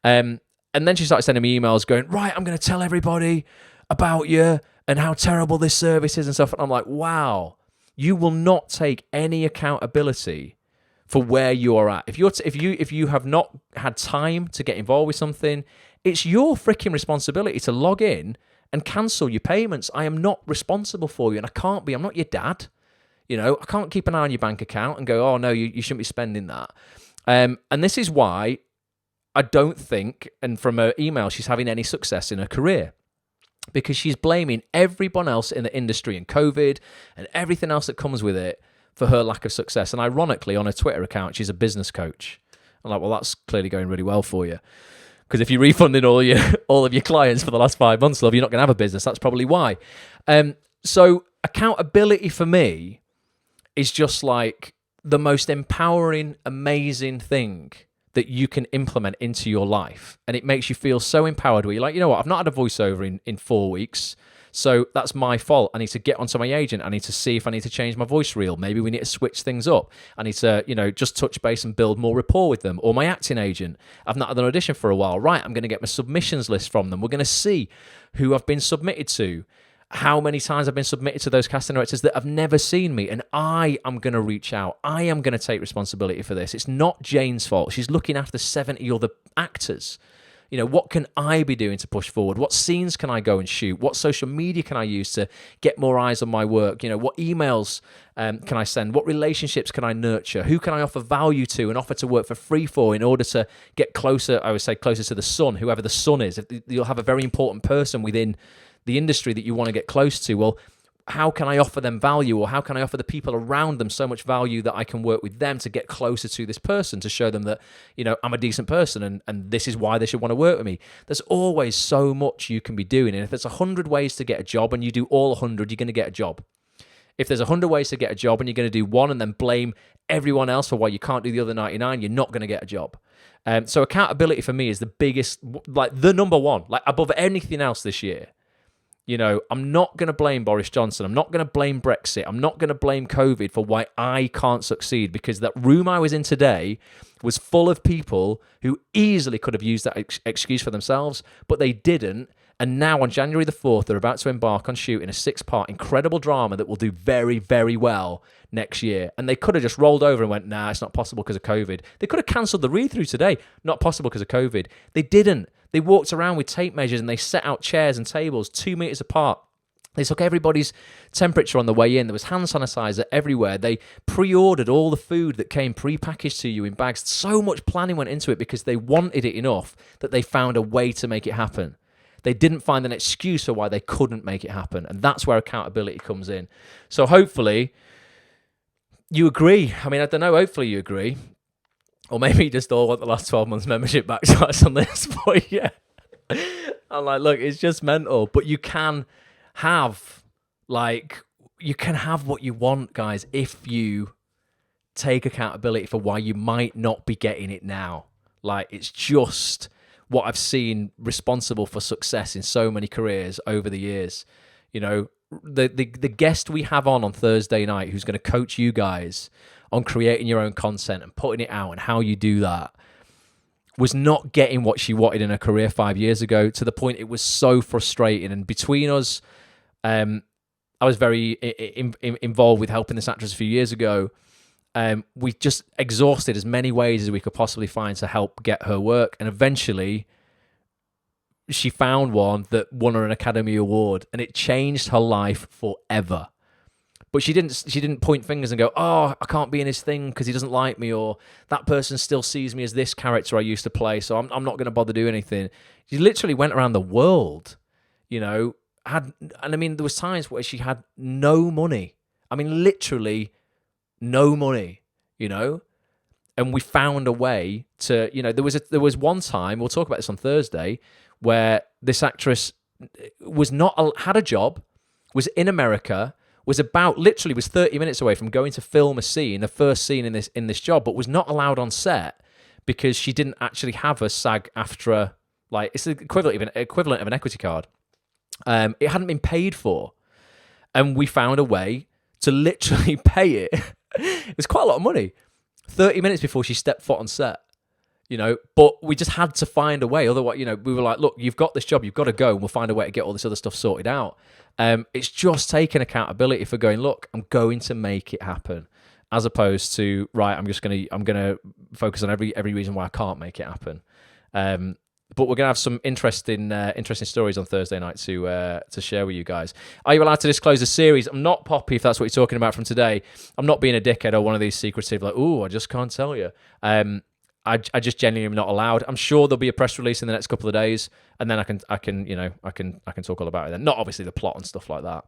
And then she started sending me emails going, right, I'm going to tell everybody about you and how terrible this service is and stuff. And I'm like, wow, you will not take any accountability for where you are at. If you have not had time to get involved with something, it's your freaking responsibility to log in and cancel your payments. I am not responsible for you, and I can't be. I'm not your dad. I can't keep an eye on your bank account and go, oh, no, you shouldn't be spending that. And this is why I don't think, and from her email, she's having any success in her career. Because she's blaming everyone else in the industry and COVID and everything else that comes with it for her lack of success. And ironically, on her Twitter account, she's a business coach. I'm like, well, that's clearly going really well for you. Because if you're refunding all of your clients for the last 5 months, love, you're not going to have a business. That's probably why. So accountability for me is just like the most empowering, amazing thing that you can implement into your life. And it makes you feel so empowered where you're like, you know what, I've not had a voiceover in 4 weeks, so that's my fault. I need to get onto my agent. I need to see if I need to change my voice reel. Maybe we need to switch things up. I need to, just touch base and build more rapport with them. Or my acting agent, I've not had an audition for a while. Right, I'm going to get my submissions list from them. We're going to see who I've been submitted to, how many times I've been submitted to those casting directors that have never seen me, and I am going to reach out. I am going to take responsibility for this. It's not Jane's fault. She's looking after 70 other actors. What can I be doing to push forward? What scenes can I go and shoot? What social media can I use to get more eyes on my work? What emails can I send? What relationships can I nurture? Who can I offer value to and offer to work for free for in order to get closer, I would say closer to the sun, whoever the sun is. You'll have a very important person within the industry that you want to get close to. Well, how can I offer them value, or how can I offer the people around them so much value that I can work with them to get closer to this person, to show them that, I'm a decent person and this is why they should want to work with me. There's always so much you can be doing. And if there's 100 ways to get a job and you do all 100, you're going to get a job. If there's 100 ways to get a job and you're going to do one and then blame everyone else for why you can't do the other 99, you're not going to get a job. So accountability for me is the biggest, the number one, above anything else this year. I'm not going to blame Boris Johnson. I'm not going to blame Brexit. I'm not going to blame COVID for why I can't succeed, because that room I was in today was full of people who easily could have used that excuse for themselves, but they didn't. And now on January the 4th, they're about to embark on shooting a 6-part incredible drama that will do very, very well next year. And they could have just rolled over and went, nah, it's not possible because of COVID. They could have cancelled the read-through today. Not possible because of COVID. They didn't. They walked around with tape measures and they set out chairs and tables 2 meters apart. They took everybody's temperature on the way in. There was hand sanitizer everywhere. They pre-ordered all the food that came pre-packaged to you in bags. So much planning went into it because they wanted it enough that they found a way to make it happen. They didn't find an excuse for why they couldn't make it happen. And that's where accountability comes in. So hopefully you agree. I mean, I don't know. Hopefully you agree. Or maybe you just all want the last 12 months membership back to us on this. But yeah, I'm like, look, it's just mental. But you can have what you want, guys, if you take accountability for why you might not be getting it now. Like, it's just what I've seen responsible for success in so many careers over the years. You know, the guest we have on Thursday night who's going to coach you guys on creating your own content and putting it out and how you do that was not getting what she wanted in her career 5 years ago, to the point it was so frustrating. And between us, I was very involved with helping this actress a few years ago. We just exhausted as many ways as we could possibly find to help get her work. And eventually she found one that won her an Academy Award, and it changed her life forever. But she didn't point fingers and go, oh, I can't be in his thing because he doesn't like me, or that person still sees me as this character I used to play, so I'm not going to bother doing anything. She literally went around the world, you know, and I mean, there was times where she had no money. I mean, literally no money, you know, and we found a way to, you know, there was one time, we'll talk about this on Thursday, where this actress had a job, was in America, was 30 minutes away from going to film a scene, the first scene in this job, but was not allowed on set because she didn't actually have a SAG-AFTRA, like, it's the equivalent of an equity card. It hadn't been paid for, and we found a way to literally pay it. It was quite a lot of money. 30 minutes before she stepped foot on set, you know, but we just had to find a way. Otherwise, you know, we were like, look, you've got this job, you've got to go, and we'll find a way to get all this other stuff sorted out. It's just taking accountability for going, look, I'm going to make it happen, as opposed to, right, I'm gonna focus on every reason why I can't make it happen. But we're gonna have some interesting stories on Thursday night to share with you guys. Are you allowed to disclose a series? I'm not, Poppy, if that's what you're talking about from today. I'm not being a dickhead or one of these secretive, like, oh, I just can't tell you. I just genuinely am not allowed. I'm sure there'll be a press release in the next couple of days, and then I can talk all about it then. Not obviously the plot and stuff like that.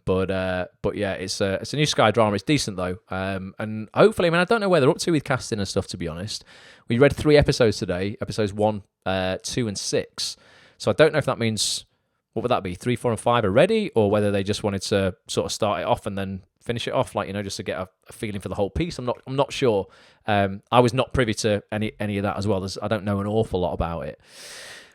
But yeah, it's a new Sky drama. It's decent though. And hopefully, I mean, I don't know where they're up to with casting and stuff, to be honest. We read 3 episodes today, episodes 1, 2, and 6. So I don't know if that means, what would that be, 3, 4, and 5 are ready, or whether they just wanted to sort of start it off and then finish it off, like, you know, just to get a feeling for the whole piece. I'm not sure. I was not privy to any of that as well. I don't know an awful lot about it.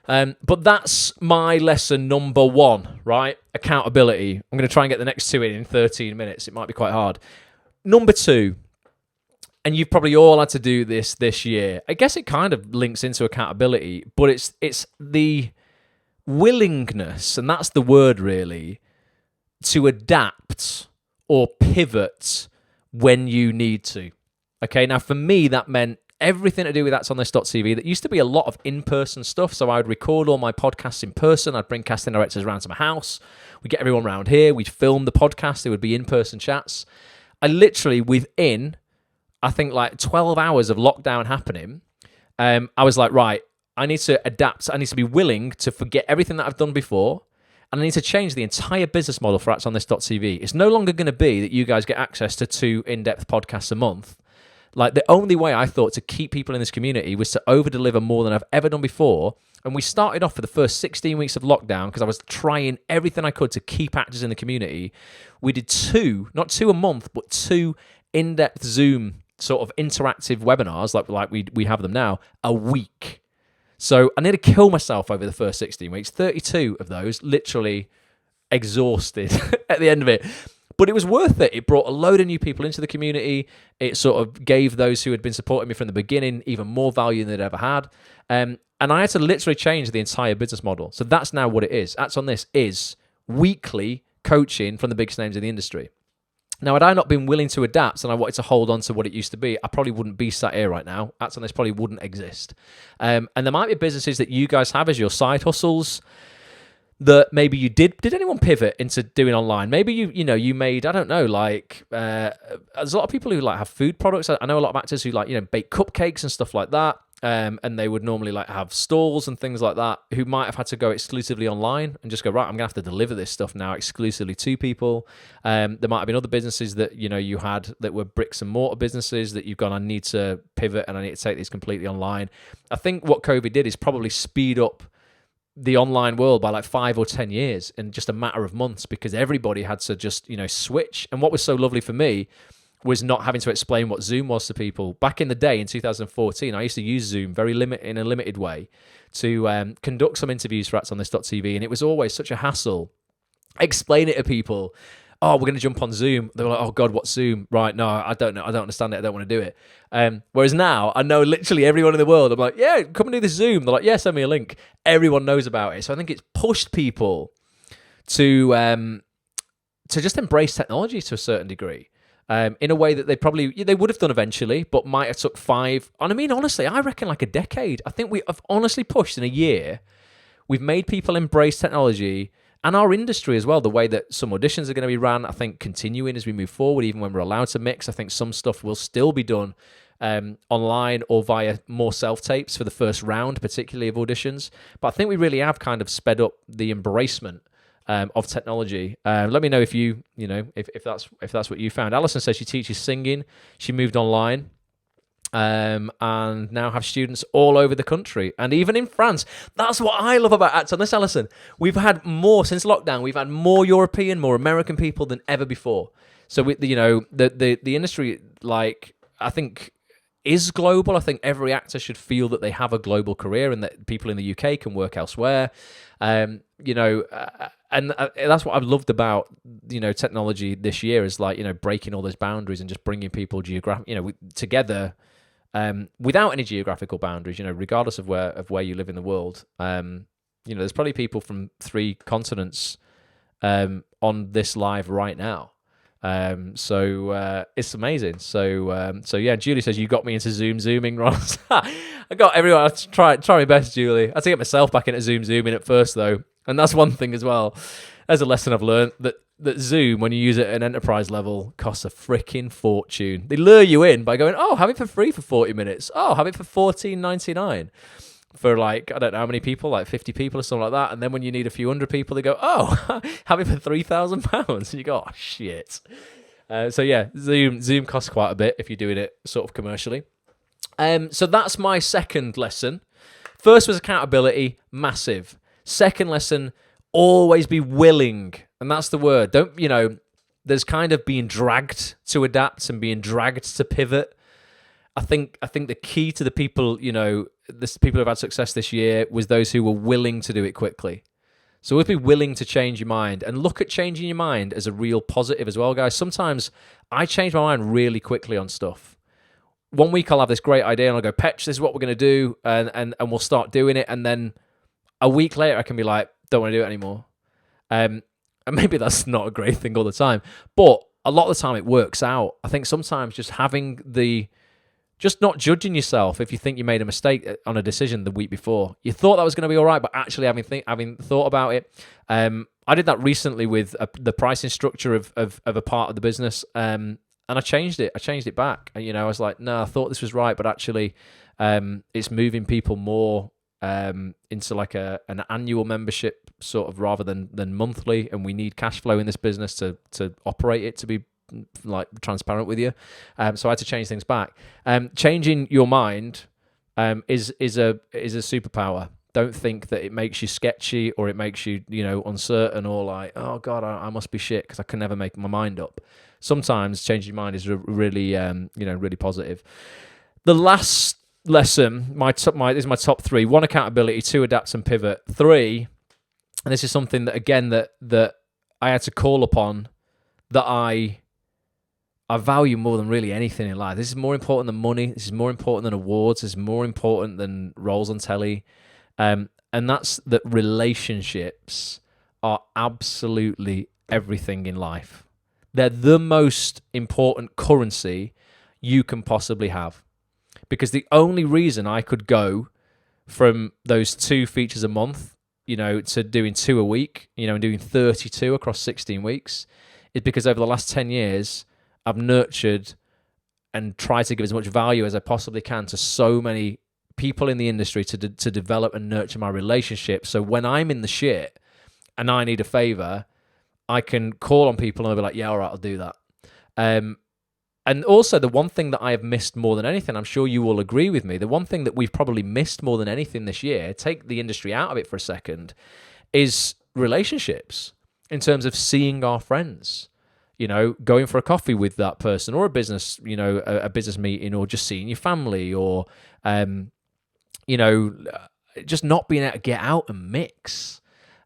But that's my lesson number 1, right? Accountability. I'm going to try and get the next 2 in 13 minutes. It might be quite hard. Number 2, and you've probably all had to do this year. I guess it kind of links into accountability, but it's the willingness, and that's the word really, to adapt or pivot when you need to. Okay, now for me, that meant everything to do with That's On This.tv. That used to be a lot of in-person stuff, so I would record all my podcasts in person. I'd bring casting directors around to my house. We'd get everyone around here. We'd film the podcast. There would be in-person chats. I literally, within, I think, like 12 hours of lockdown happening, I was like, right, I need to adapt. I need to be willing to forget everything that I've done before, and I need to change the entire business model for That's On This.tv. It's no longer going to be that you guys get access to 2 in-depth podcasts a month. Like, the only way I thought to keep people in this community was to over-deliver more than I've ever done before. And we started off for the first 16 weeks of lockdown because I was trying everything I could to keep actors in the community. We did 2, not 2 a month, but 2 in-depth Zoom sort of interactive webinars, like we have them now, a week. So I nearly kill myself over the first 16 weeks. 32 of those, literally exhausted at the end of it. But it was worth it. It brought a load of new people into the community. It sort of gave those who had been supporting me from the beginning even more value than they'd ever had. And And I had to literally change the entire business model. So that's now what it is. Acts on This is weekly coaching from the biggest names in the industry. Now, had I not been willing to adapt and I wanted to hold on to what it used to be, I probably wouldn't be sat here right now. Acts on This probably wouldn't exist. And there might be businesses that you guys have as your side hustles that maybe you did anyone pivot into doing online? Maybe you made, I don't know, like there's a lot of people who like have food products. I know a lot of actors who like bake cupcakes and stuff like that, and they would normally like have stalls and things like that, who might have had to go exclusively online and just go, right, I'm gonna have to deliver this stuff now exclusively to people. There might have been other businesses that you had that were bricks and mortar businesses that you've gone, I need to pivot and I need to take these completely online. I think what COVID did is probably speed up the online world by like 5 or 10 years in just a matter of months, because everybody had to just switch. And what was so lovely for me was not having to explain what Zoom was to people. Back in the day in 2014, I used to use Zoom in a limited way to conduct some interviews for actsonthis.tv, and it was always such a hassle. Explain it to people. Oh, we're going to jump on Zoom. They were like, oh God, what's Zoom? Right, no, I don't know. I don't understand it. I don't want to do it. Whereas now, I know literally everyone in the world. I'm like, yeah, come and do this Zoom. They're like, yeah, send me a link. Everyone knows about it. So I think it's pushed people to just embrace technology to a certain degree. In a way that they would have done eventually, but might have took 5. And I mean, honestly, I reckon like a decade. I think we have honestly pushed in a year. We've made people embrace technology and our industry as well, the way that some auditions are going to be ran, I think continuing as we move forward, even when we're allowed to mix. I think some stuff will still be done online or via more self-tapes for the first round, particularly of auditions. But I think we really have kind of sped up the embracement of technology. Let me know if if that's what you found. Alison says she teaches singing. She moved online. And now have students all over the country and even in France. That's what I love about Acts on This, Alison. We've had more since lockdown. We've had more European, more American people than ever before. So the industry, like, I think is global. I think every actor should feel that they have a global career and that people in the UK can work elsewhere. And that's what I've loved about technology this year is like breaking all those boundaries and just bringing people together. Without any geographical boundaries, regardless of where you live in the world, there's probably people from 3 continents on this live right now. So it's amazing. So yeah, Julie says you got me into zooming, Ross. I got everyone. I try my best, Julie. I had to get myself back into zooming at first though, and that's one thing as well. There's a lesson I've learned that Zoom, when you use it at an enterprise level, costs a freaking fortune. They lure you in by going, oh, have it for free for 40 minutes. Oh, have it for $14.99 for like, I don't know how many people, like 50 people or something like that. And then when you need a few hundred people, they go, oh, have it for £3,000. And you go, oh, shit. So yeah, Zoom costs quite a bit if you're doing it sort of commercially. So that's my second lesson. First was accountability, massive. Second lesson, always be willing. And that's the word. There's kind of being dragged to adapt and being dragged to pivot. I think the key to the people, the people who've had success this year was those who were willing to do it quickly. So always be willing to change your mind and look at changing your mind as a real positive as well, guys. Sometimes I change my mind really quickly on stuff. One week I'll have this great idea and I'll go, Petch, this is what we're going to do. And we'll start doing it. And then a week later I can be like, don't want to do it anymore. And maybe that's not a great thing all the time, but a lot of the time it works out. I think sometimes just just not judging yourself if you think you made a mistake on a decision the week before. You thought that was going to be all right, but actually having thought about it. I did that recently with the pricing structure of a part of the business, and I changed it. I changed it back. I was like, no, I thought this was right, but actually it's moving people more into like an annual membership sort of rather than monthly, and we need cash flow in this business to operate it, to be like transparent with you. So I had to change things back. Changing your mind is a superpower. Don't think that it makes you sketchy or it makes you uncertain or like, oh God, I must be shit because I can never make my mind up. Sometimes changing your mind is really really positive. The last lesson, this is my top 3. 1, accountability. 2, adapt and pivot. 3, and this is something that again that I had to call upon, that I value more than really anything in life. This is more important than money. This is more important than awards. This is more important than roles on telly. And that's that relationships are absolutely everything in life. They're the most important currency you can possibly have. Because the only reason I could go from those 2 features a month, to doing 2 a week, and doing 32 across 16 weeks, is because over the last 10 years, I've nurtured and tried to give as much value as I possibly can to so many people in the industry to develop and nurture my relationship. So when I'm in the shit and I need a favor, I can call on people and they'll be like, yeah, all right, I'll do that. And also the one thing that I have missed more than anything, I'm sure you will agree with me, the one thing that we've probably missed more than anything this year, take the industry out of it for a second, is relationships in terms of seeing our friends. Going for a coffee with that person, or a business, a business meeting, or just seeing your family, or just not being able to get out and mix.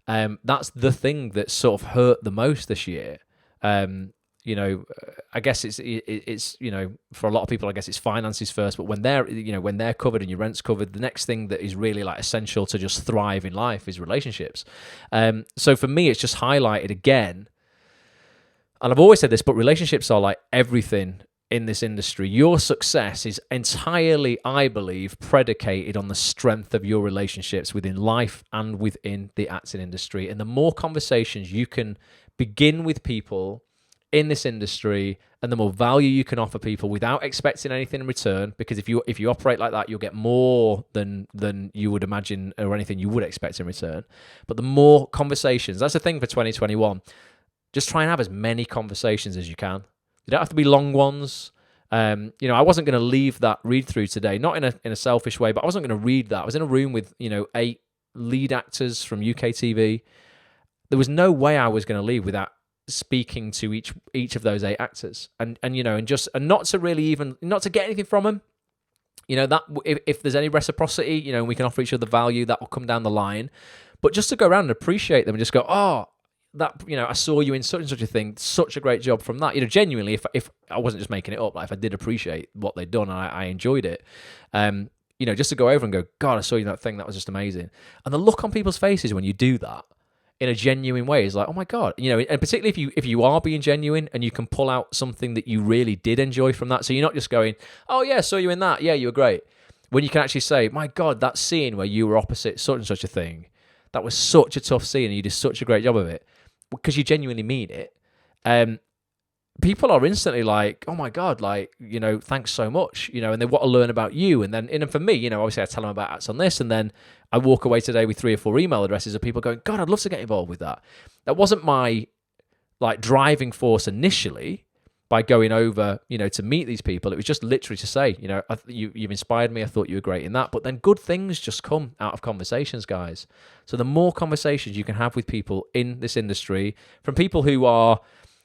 That's the thing that sort of hurt the most this year. I guess it's for a lot of people, I guess it's finances first, but when they're covered and your rent's covered, the next thing that is really like essential to just thrive in life is relationships. So for me, it's just highlighted again. And I've always said this, but relationships are like everything in this industry. Your success is entirely, I believe, predicated on the strength of your relationships within life and within the acting industry. And the more conversations you can begin with people in this industry, and the more value you can offer people without expecting anything in return, because if you operate like that, you'll get more than you would imagine or anything you would expect in return. But the more conversations, that's the thing for 2021. Just try and have as many conversations as you can. They don't have to be long ones. I wasn't going to leave that read through today, not in a selfish way, but I wasn't going to read that. I was in a room with 8 lead actors from UK TV. There was no way I was going to leave without speaking to each of those 8 actors, and not to really even not to get anything from them. That if there's any reciprocity, and we can offer each other value, that will come down the line. But just to go around and appreciate them and just go, oh, that, I saw you in such and such a thing, such a great job from that. Genuinely, if I wasn't just making it up, like if I did appreciate what they'd done and I enjoyed it, just to go over and go, God, I saw you in that thing, that was just amazing. And the look on people's faces when you do that in a genuine way is like, oh my God, and particularly if you are being genuine and you can pull out something that you really did enjoy from that. So you're not just going, oh yeah, saw you in that, yeah, you were great. When you can actually say, my God, that scene where you were opposite such and such a thing, that was such a tough scene and you did such a great job of it, because you genuinely mean it. People are instantly like, oh my God, like, thanks so much, and they want to learn about you. And then, for me, obviously I tell them about Acts on This, and then I walk away today with 3 or 4 email addresses of people going, God, I'd love to get involved with that. That wasn't my driving force initially by going over, to meet these people. It was just literally to say, you've inspired me. I thought you were great in that. But then good things just come out of conversations, guys. So the more conversations you can have with people in this industry, from people who are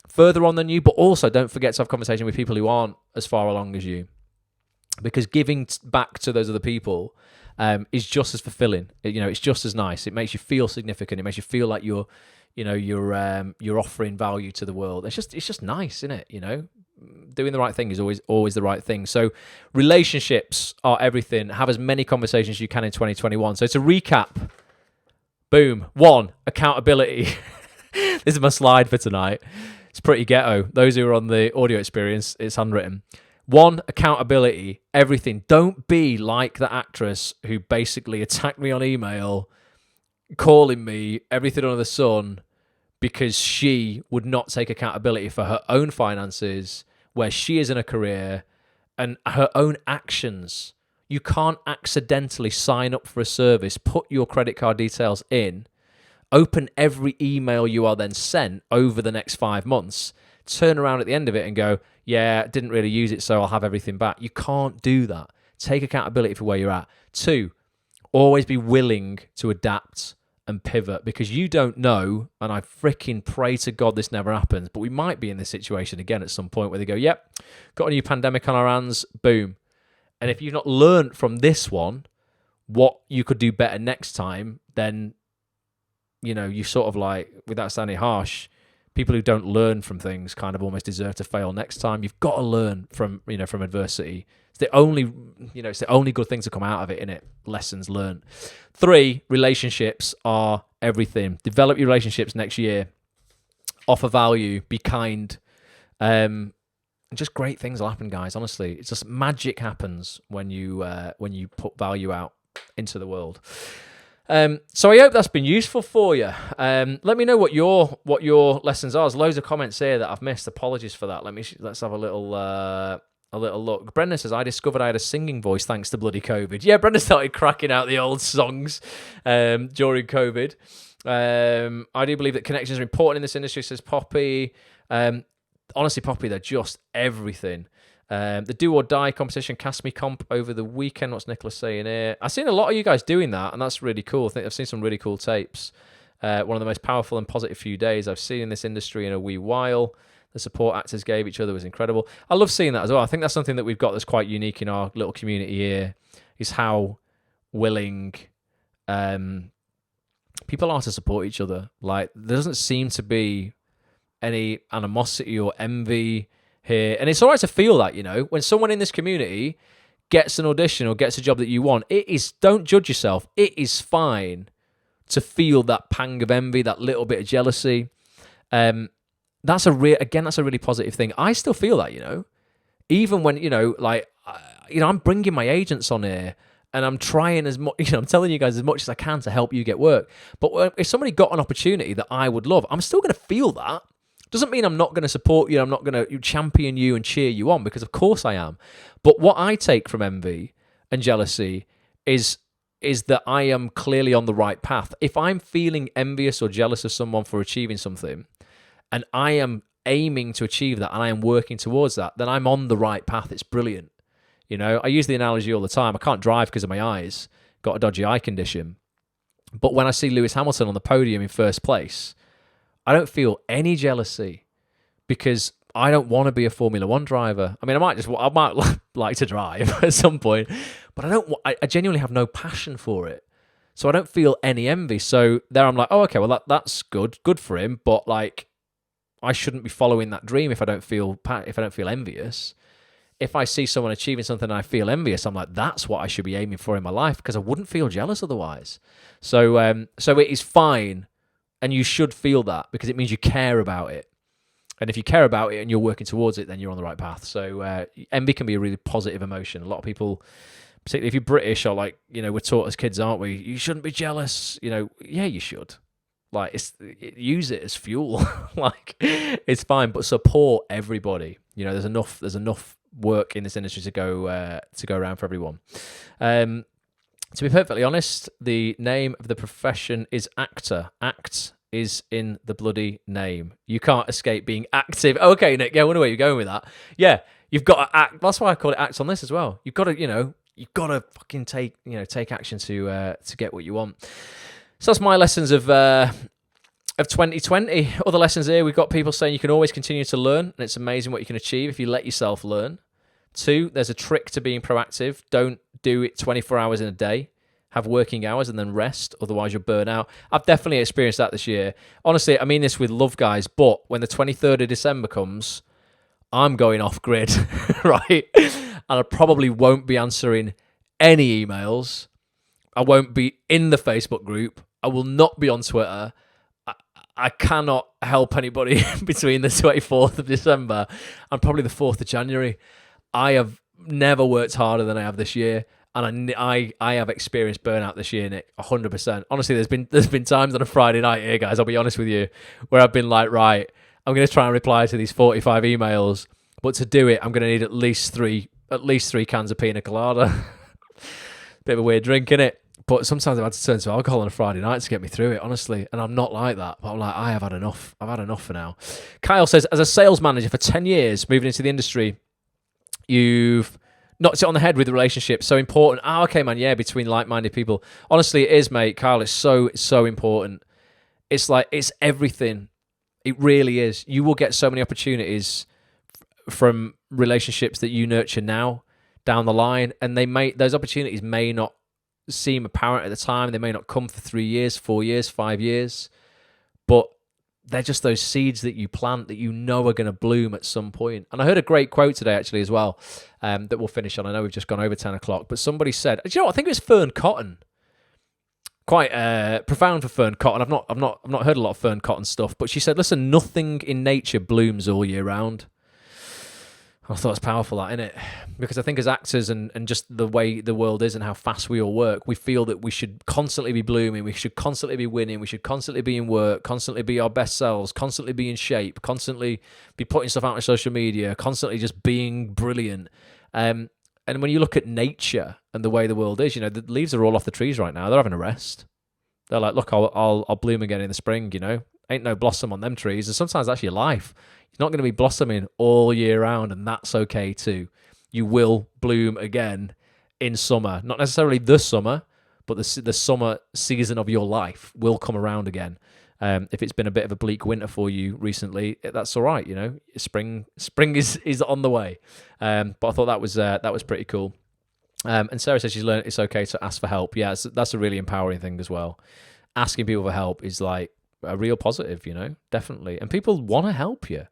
further on than you, but also don't forget to have conversation with people who aren't as far along as you, because giving back to those other people is just as fulfilling. It's just as nice. It makes you feel significant. It makes you feel like you're offering value to the world. It's just nice, isn't it? Doing the right thing is always the right thing. So relationships are everything. Have as many conversations as you can in 2021. So to recap, boom. 1, accountability. This is my slide for tonight. It's pretty ghetto. Those who are on the audio experience, it's handwritten. 1, accountability, everything. Don't be like the actress who basically attacked me on email, calling me everything under the sun, because she would not take accountability for her own finances, where she is in a career, and her own actions. You can't accidentally sign up for a service, put your credit card details in, open every email you are then sent over the next 5 months, turn around at the end of it and go, yeah, didn't really use it, so I'll have everything back. You can't do that. Take accountability for where you're at. 2, always be willing to adapt and pivot, because you don't know, and I freaking pray to God this never happens, but we might be in this situation again at some point where they go, yep, got a new pandemic on our hands, boom. And if you've not learned from this one what you could do better next time, then you sort of, like, without sounding harsh, people who don't learn from things kind of almost deserve to fail next time. You've got to learn from adversity. It's the only good thing to come out of it, innit? Lessons learned. 3, relationships are everything. Develop your relationships next year. Offer value. Be kind. And just great things will happen, guys. Honestly, it's just magic happens when you put value out into the world. So I hope that's been useful for you. Let me know what your lessons are. There's loads of comments here that I've missed. Apologies for that. Let's have a little look. Brendan says, I discovered I had a singing voice thanks to bloody COVID. Yeah, Brendan started cracking out the old songs during COVID. I do believe that connections are important in this industry, says Poppy. Honestly, Poppy, they're just everything. The do or die competition, Cast Me Comp over the weekend. What's Nicholas saying here? I've seen a lot of you guys doing that, and that's really cool. I think I've seen some really cool tapes. One of the most powerful and positive few days I've seen in this industry in a wee while. The support actors gave each other was incredible. I love seeing that as well. I think that's something that we've got that's quite unique in our little community here, is how willing people are to support each other. Like, there doesn't seem to be any animosity or envy here. And it's all right to feel that, when someone in this community gets an audition or gets a job that you want, don't judge yourself. It is fine to feel that pang of envy, that little bit of jealousy. That's a really positive thing. I still feel that, even when, I'm bringing my agents on here and I'm trying as much, I'm telling you guys as much as I can to help you get work. But if somebody got an opportunity that I would love, I'm still going to feel that. Doesn't mean I'm not going to support you. I'm not going to champion you and cheer you on, because of course I am. But what I take from envy and jealousy is that I am clearly on the right path. If I'm feeling envious or jealous of someone for achieving something, and I am aiming to achieve that and I am working towards that, then I'm on the right path. It's brilliant. I use the analogy all the time. I can't drive because of my eyes. Got a dodgy eye condition. But when I see Lewis Hamilton on the podium in first place, I don't feel any jealousy, because I don't want to be a Formula One driver. I mean, I might like to drive at some point, but I genuinely have no passion for it. So I don't feel any envy. So there I'm like, oh, okay, well that's good for him. But like, I shouldn't be following that dream if I don't feel envious. If I see someone achieving something and I feel envious, I'm like, that's what I should be aiming for in my life, because I wouldn't feel jealous otherwise. So it is fine. And you should feel that, because it means you care about it. And if you care about it and you're working towards it, then you're on the right path. So envy can be a really positive emotion. A lot of people, particularly if you're British, are like, we're taught as kids, aren't we? You shouldn't be jealous. Yeah, you should. Like, use it as fuel. Like, it's fine, but support everybody. There's enough work in this industry to go around for everyone. To be perfectly honest, the name of the profession is actor. Act is in the bloody name. You can't escape being active. Okay, Nick, yeah, I wonder where you're going with that. Yeah, you've got to act. That's why I call it act on this as well. You've got to, fucking take action to get what you want. So that's my lessons of 2020. Other lessons here, we've got people saying you can always continue to learn, and it's amazing what you can achieve if you let yourself learn. 2, there's a trick to being proactive. Don't do it 24 hours in a day. Have working hours and then rest, otherwise you'll burn out. I've definitely experienced that this year. Honestly, I mean this with love, guys, but when the 23rd of December comes, I'm going off grid, right? And I probably won't be answering any emails. I won't be in the Facebook group. I will not be on Twitter. I cannot help anybody between the 24th of December and probably the 4th of January. I have never worked harder than I have this year, and I have experienced burnout this year, Nick, 100%. Honestly, there's been times on a Friday night here, guys, I'll be honest with you, where I've been like, right, I'm going to try and reply to these 45 emails, but to do it, I'm going to need at least three cans of pina colada. Bit of a weird drink, innit? But sometimes I've had to turn to alcohol on a Friday night to get me through it, honestly. And I'm not like that. But I'm like, I have had enough. I've had enough for now. Kyle says, as a sales manager for 10 years, moving into the industry, you've knocked it on the head with the relationship. So important. Oh, okay, man. Yeah, between like-minded people. Honestly, it is, mate. Kyle, it's so important. It's like, it's everything. It really is. You will get so many opportunities from relationships that you nurture now down the line. And those opportunities may not seem apparent at the time. They may not come for 3 years, 4 years, 5 years. But they're just those seeds that you plant that you know are going to bloom at some point. And I heard a great quote today, actually, as well, that we'll finish on. I know we've just gone over 10 o'clock, but somebody said, do you know what? I think it was Fern Cotton. Quite profound for Fern Cotton. I've not heard a lot of Fern Cotton stuff, but she said, listen, nothing in nature blooms all year round. I thought it's powerful, that, innit? Because I think as actors and just the way the world is and how fast we all work, we feel that we should constantly be blooming, we should constantly be winning, we should constantly be in work, constantly be our best selves, constantly be in shape, constantly be putting stuff out on social media, constantly just being brilliant. And when you look at nature and the way the world is, the leaves are all off the trees right now. They're having a rest. They're like, look, I'll bloom again in the spring, Ain't no blossom on them trees. And sometimes that's your life. You're not going to be blossoming all year round, and that's okay too. You will bloom again in summer. Not necessarily the summer, but the summer season of your life will come around again. If it's been a bit of a bleak winter for you recently, that's all right. Spring is on the way. But I thought that was pretty cool. And Sarah says she's learned it's okay to ask for help. Yeah, that's a really empowering thing as well. Asking people for help is like a real positive, definitely. And people want to help you.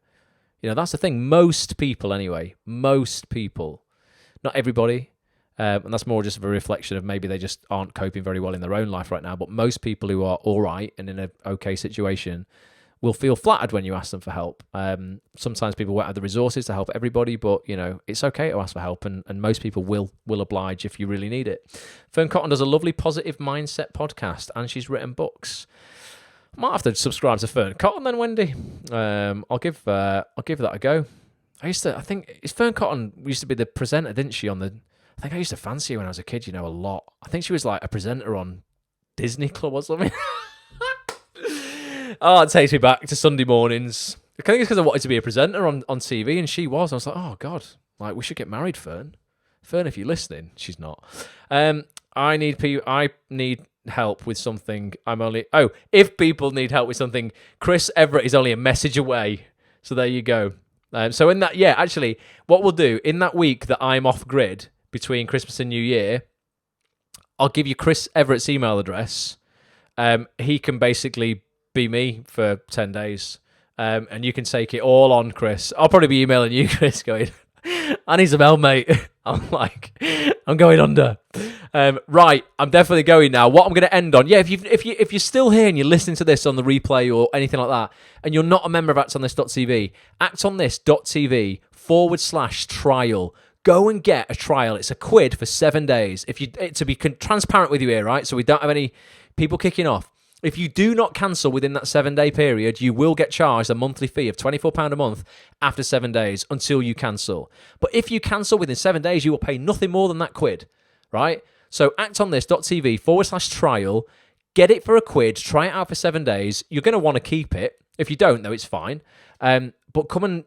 That's the thing. Most people, anyway. Most people. Not everybody. And that's more just a reflection of maybe they just aren't coping very well in their own life right now. But most people who are all right and in an okay situation will feel flattered when you ask them for help. Sometimes people won't have the resources to help everybody, but, it's okay to ask for help. And most people will oblige if you really need it. Fern Cotton does a lovely positive mindset podcast, and she's written books. I might have to subscribe to Fern Cotton then, Wendy. I'll give that a go. I think Fern Cotton used to be the presenter, didn't she? I think I used to fancy her when I was a kid, a lot. I think she was like a presenter on Disney Club or something. It takes me back to Sunday mornings. I think it's because I wanted to be a presenter on TV, and she was. I was like, oh God, like we should get married, Fern. Fern, if you're listening, she's not. I need help with something. If people need help with something, Chris Everett is only a message away. So there you go. So in that, actually, what we'll do in that week that I'm off grid between Christmas and New Year, I'll give you Chris Everett's email address. He can basically be me for 10 days. And you can take it all on, Chris. I'll probably be emailing you, Chris, going, I need some help, mate. I'm going under. Right, I'm definitely going now. What I'm going to end on, if you're still here and you're listening to this on the replay or anything like that, and you're not a member of actonthis.tv, actonthis.tv/trial. Go and get a trial. It's £1 for 7 days. To be transparent with you here, right? So we don't have any people kicking off. If you do not cancel within that 7-day period, you will get charged a monthly fee of £24 a month after 7 days until you cancel. But if you cancel within 7 days, you will pay nothing more than that £1, right? So actonthis.tv/trial. Get it for £1. Try it out for 7 days. You're going to want to keep it. If you don't, though, it's fine. But come and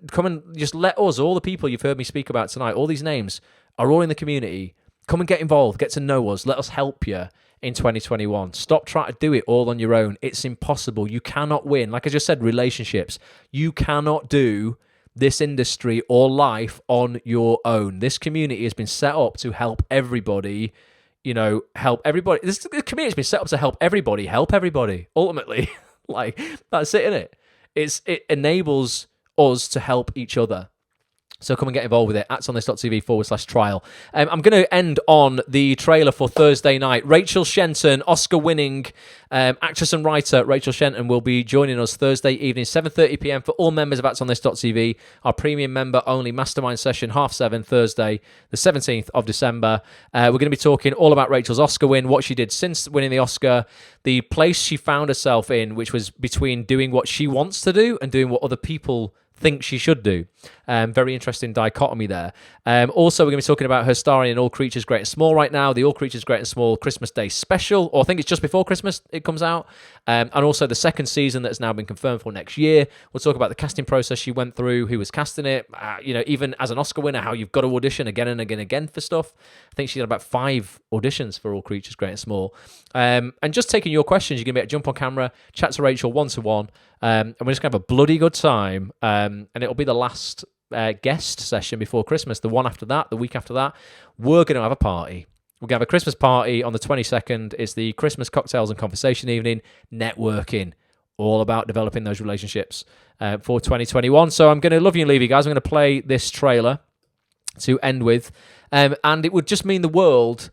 just let us, all the people you've heard me speak about tonight, all these names are all in the community. Come and get involved. Get to know us. Let us help you in 2021. Stop trying to do it all on your own. It's impossible. You cannot win. Like I just said, relationships. You cannot do this industry or life on your own. This community has been set up to help everybody. Help everybody. This community has been set up to help everybody. Ultimately, like that's it, innit? It enables us to help each other. So come and get involved with it. actonthis.tv/trial. I'm going to end on the trailer for Thursday night. Rachel Shenton, Oscar-winning actress and writer Rachel Shenton will be joining us Thursday evening, 7:30 p.m. for all members of actonthis.tv. Our premium member-only mastermind session, 7:30 Thursday, the 17th of December. We're going to be talking all about Rachel's Oscar win, what she did since winning the Oscar, the place she found herself in, which was between doing what she wants to do and doing what other people think she should do. Very interesting dichotomy there. Also, we're going to be talking about her starring in All Creatures Great and Small right now, the All Creatures Great and Small Christmas Day special, or I think it's just before Christmas it comes out, and also the second season that's now been confirmed for next year. We'll talk about the casting process she went through, who was casting it, even as an Oscar winner, how you've got to audition again and again and again for stuff. I think she had about 5 auditions for All Creatures Great and Small. And just taking your questions, you're going to be able to jump on camera, chat to Rachel one-to-one, and we're just going to have a bloody good time. And it'll be the last guest session before Christmas. The one after that, the week after that, we're going to have a party. We're going to have a Christmas party on the 22nd. It's the Christmas cocktails and conversation evening, networking. all about developing those relationships for 2021. So I'm going to love you and leave you guys. I'm going to play this trailer to end with. And it would just mean the world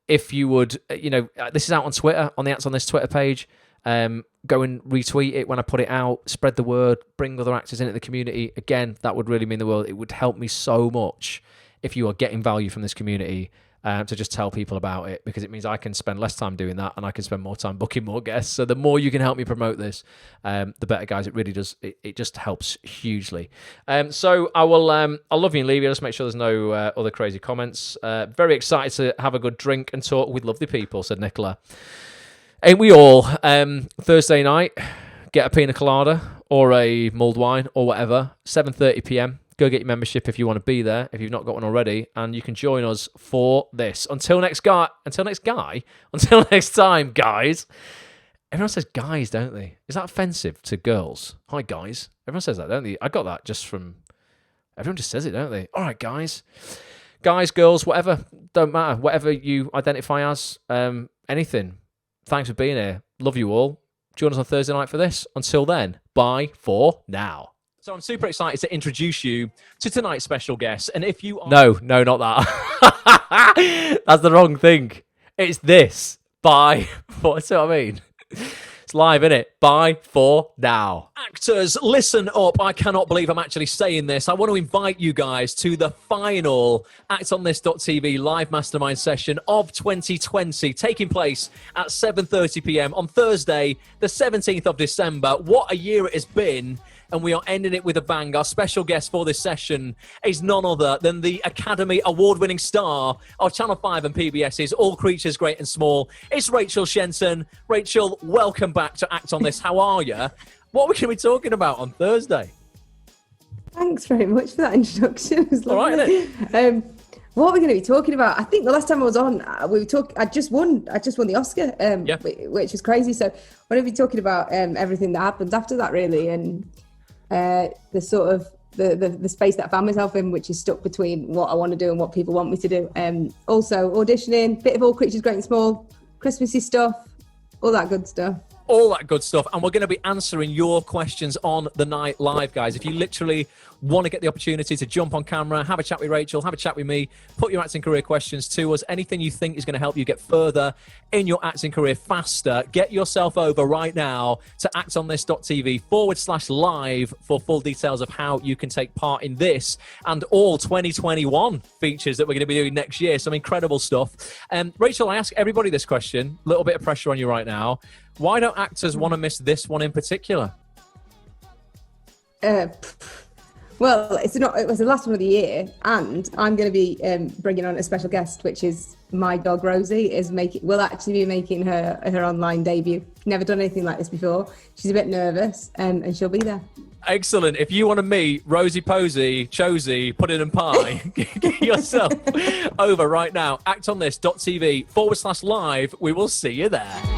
if you would, this is out on Twitter, on the Acts on This Twitter page. Go and retweet it when I put it out, spread the word, bring other actors into the community. Again, that would really mean the world. It would help me so much if you are getting value from this community to just tell people about it, because it means I can spend less time doing that and I can spend more time booking more guests. So the more you can help me promote this, the better, guys. It really does. It just helps hugely. So I'll love you and leave you. Just make sure there's no other crazy comments. Very excited to have a good drink and talk with lovely people, said Nicola. Ain't we all? Thursday night, get a pina colada or a mulled wine or whatever, 7:30 p.m. Go get your membership if you want to be there, if you've not got one already, and you can join us for this. Until next time, guys. Everyone says guys, don't they? Is that offensive to girls? Hi, guys. Everyone says that, don't they? I got that just from... Everyone just says it, don't they? All right, guys. Guys, girls, whatever. Don't matter. Whatever you identify as, anything. Thanks for being here. Love you all. Join us on Thursday night for this. Until then, bye for now. So I'm super excited to introduce you to tonight's special guest. And if you are... No, not that. That's the wrong thing. It's this. Bye for... See what I mean? It's live, innit? Bye for now. Actors, listen up. I cannot believe I'm actually saying this. I want to invite you guys to the final actonthis.tv live mastermind session of 2020, taking place at 7:30 p.m. on Thursday, the 17th of December. What a year it has been. And we are ending it with a bang. Our special guest for this session is none other than the Academy Award-winning star of Channel 5 and PBS's All Creatures Great and Small. It's Rachel Shenton. Rachel, welcome back to Act on This. How are you? What are we going to be talking about on Thursday? Thanks very much for that introduction. It was lovely. All right, isn't it? What are we going to be talking about? I think the last time I was on, I just won the Oscar, which is crazy. So we're going to be talking about everything that happens after that, really, and the sort of the space that I found myself in, which is stuck between what I want to do and what people want me to do. Also auditioning, bit of All Creatures Great and Small, Christmassy stuff, all that good stuff. All that good stuff. And we're going to be answering your questions on the night live, guys. If you literally want to get the opportunity to jump on camera, have a chat with Rachel, have a chat with me, put your acting career questions to us, anything you think is going to help you get further in your acting career faster, get yourself over right now to actonthis.tv/live for full details of how you can take part in this and all 2021 features that we're going to be doing next year. Some incredible stuff. Rachel, I ask everybody this question, a little bit of pressure on you right now. Why don't actors want to miss this one in particular? Well, it was the last one of the year, and I'm going to be bringing on a special guest, which is my dog Rosie. Will actually be making her online debut. Never done anything like this before. She's a bit nervous, and she'll be there. Excellent. If you want to meet Rosie Posey, Chosy, Pudding and Pie, get yourself over right now. actonthis.tv/live. We will see you there.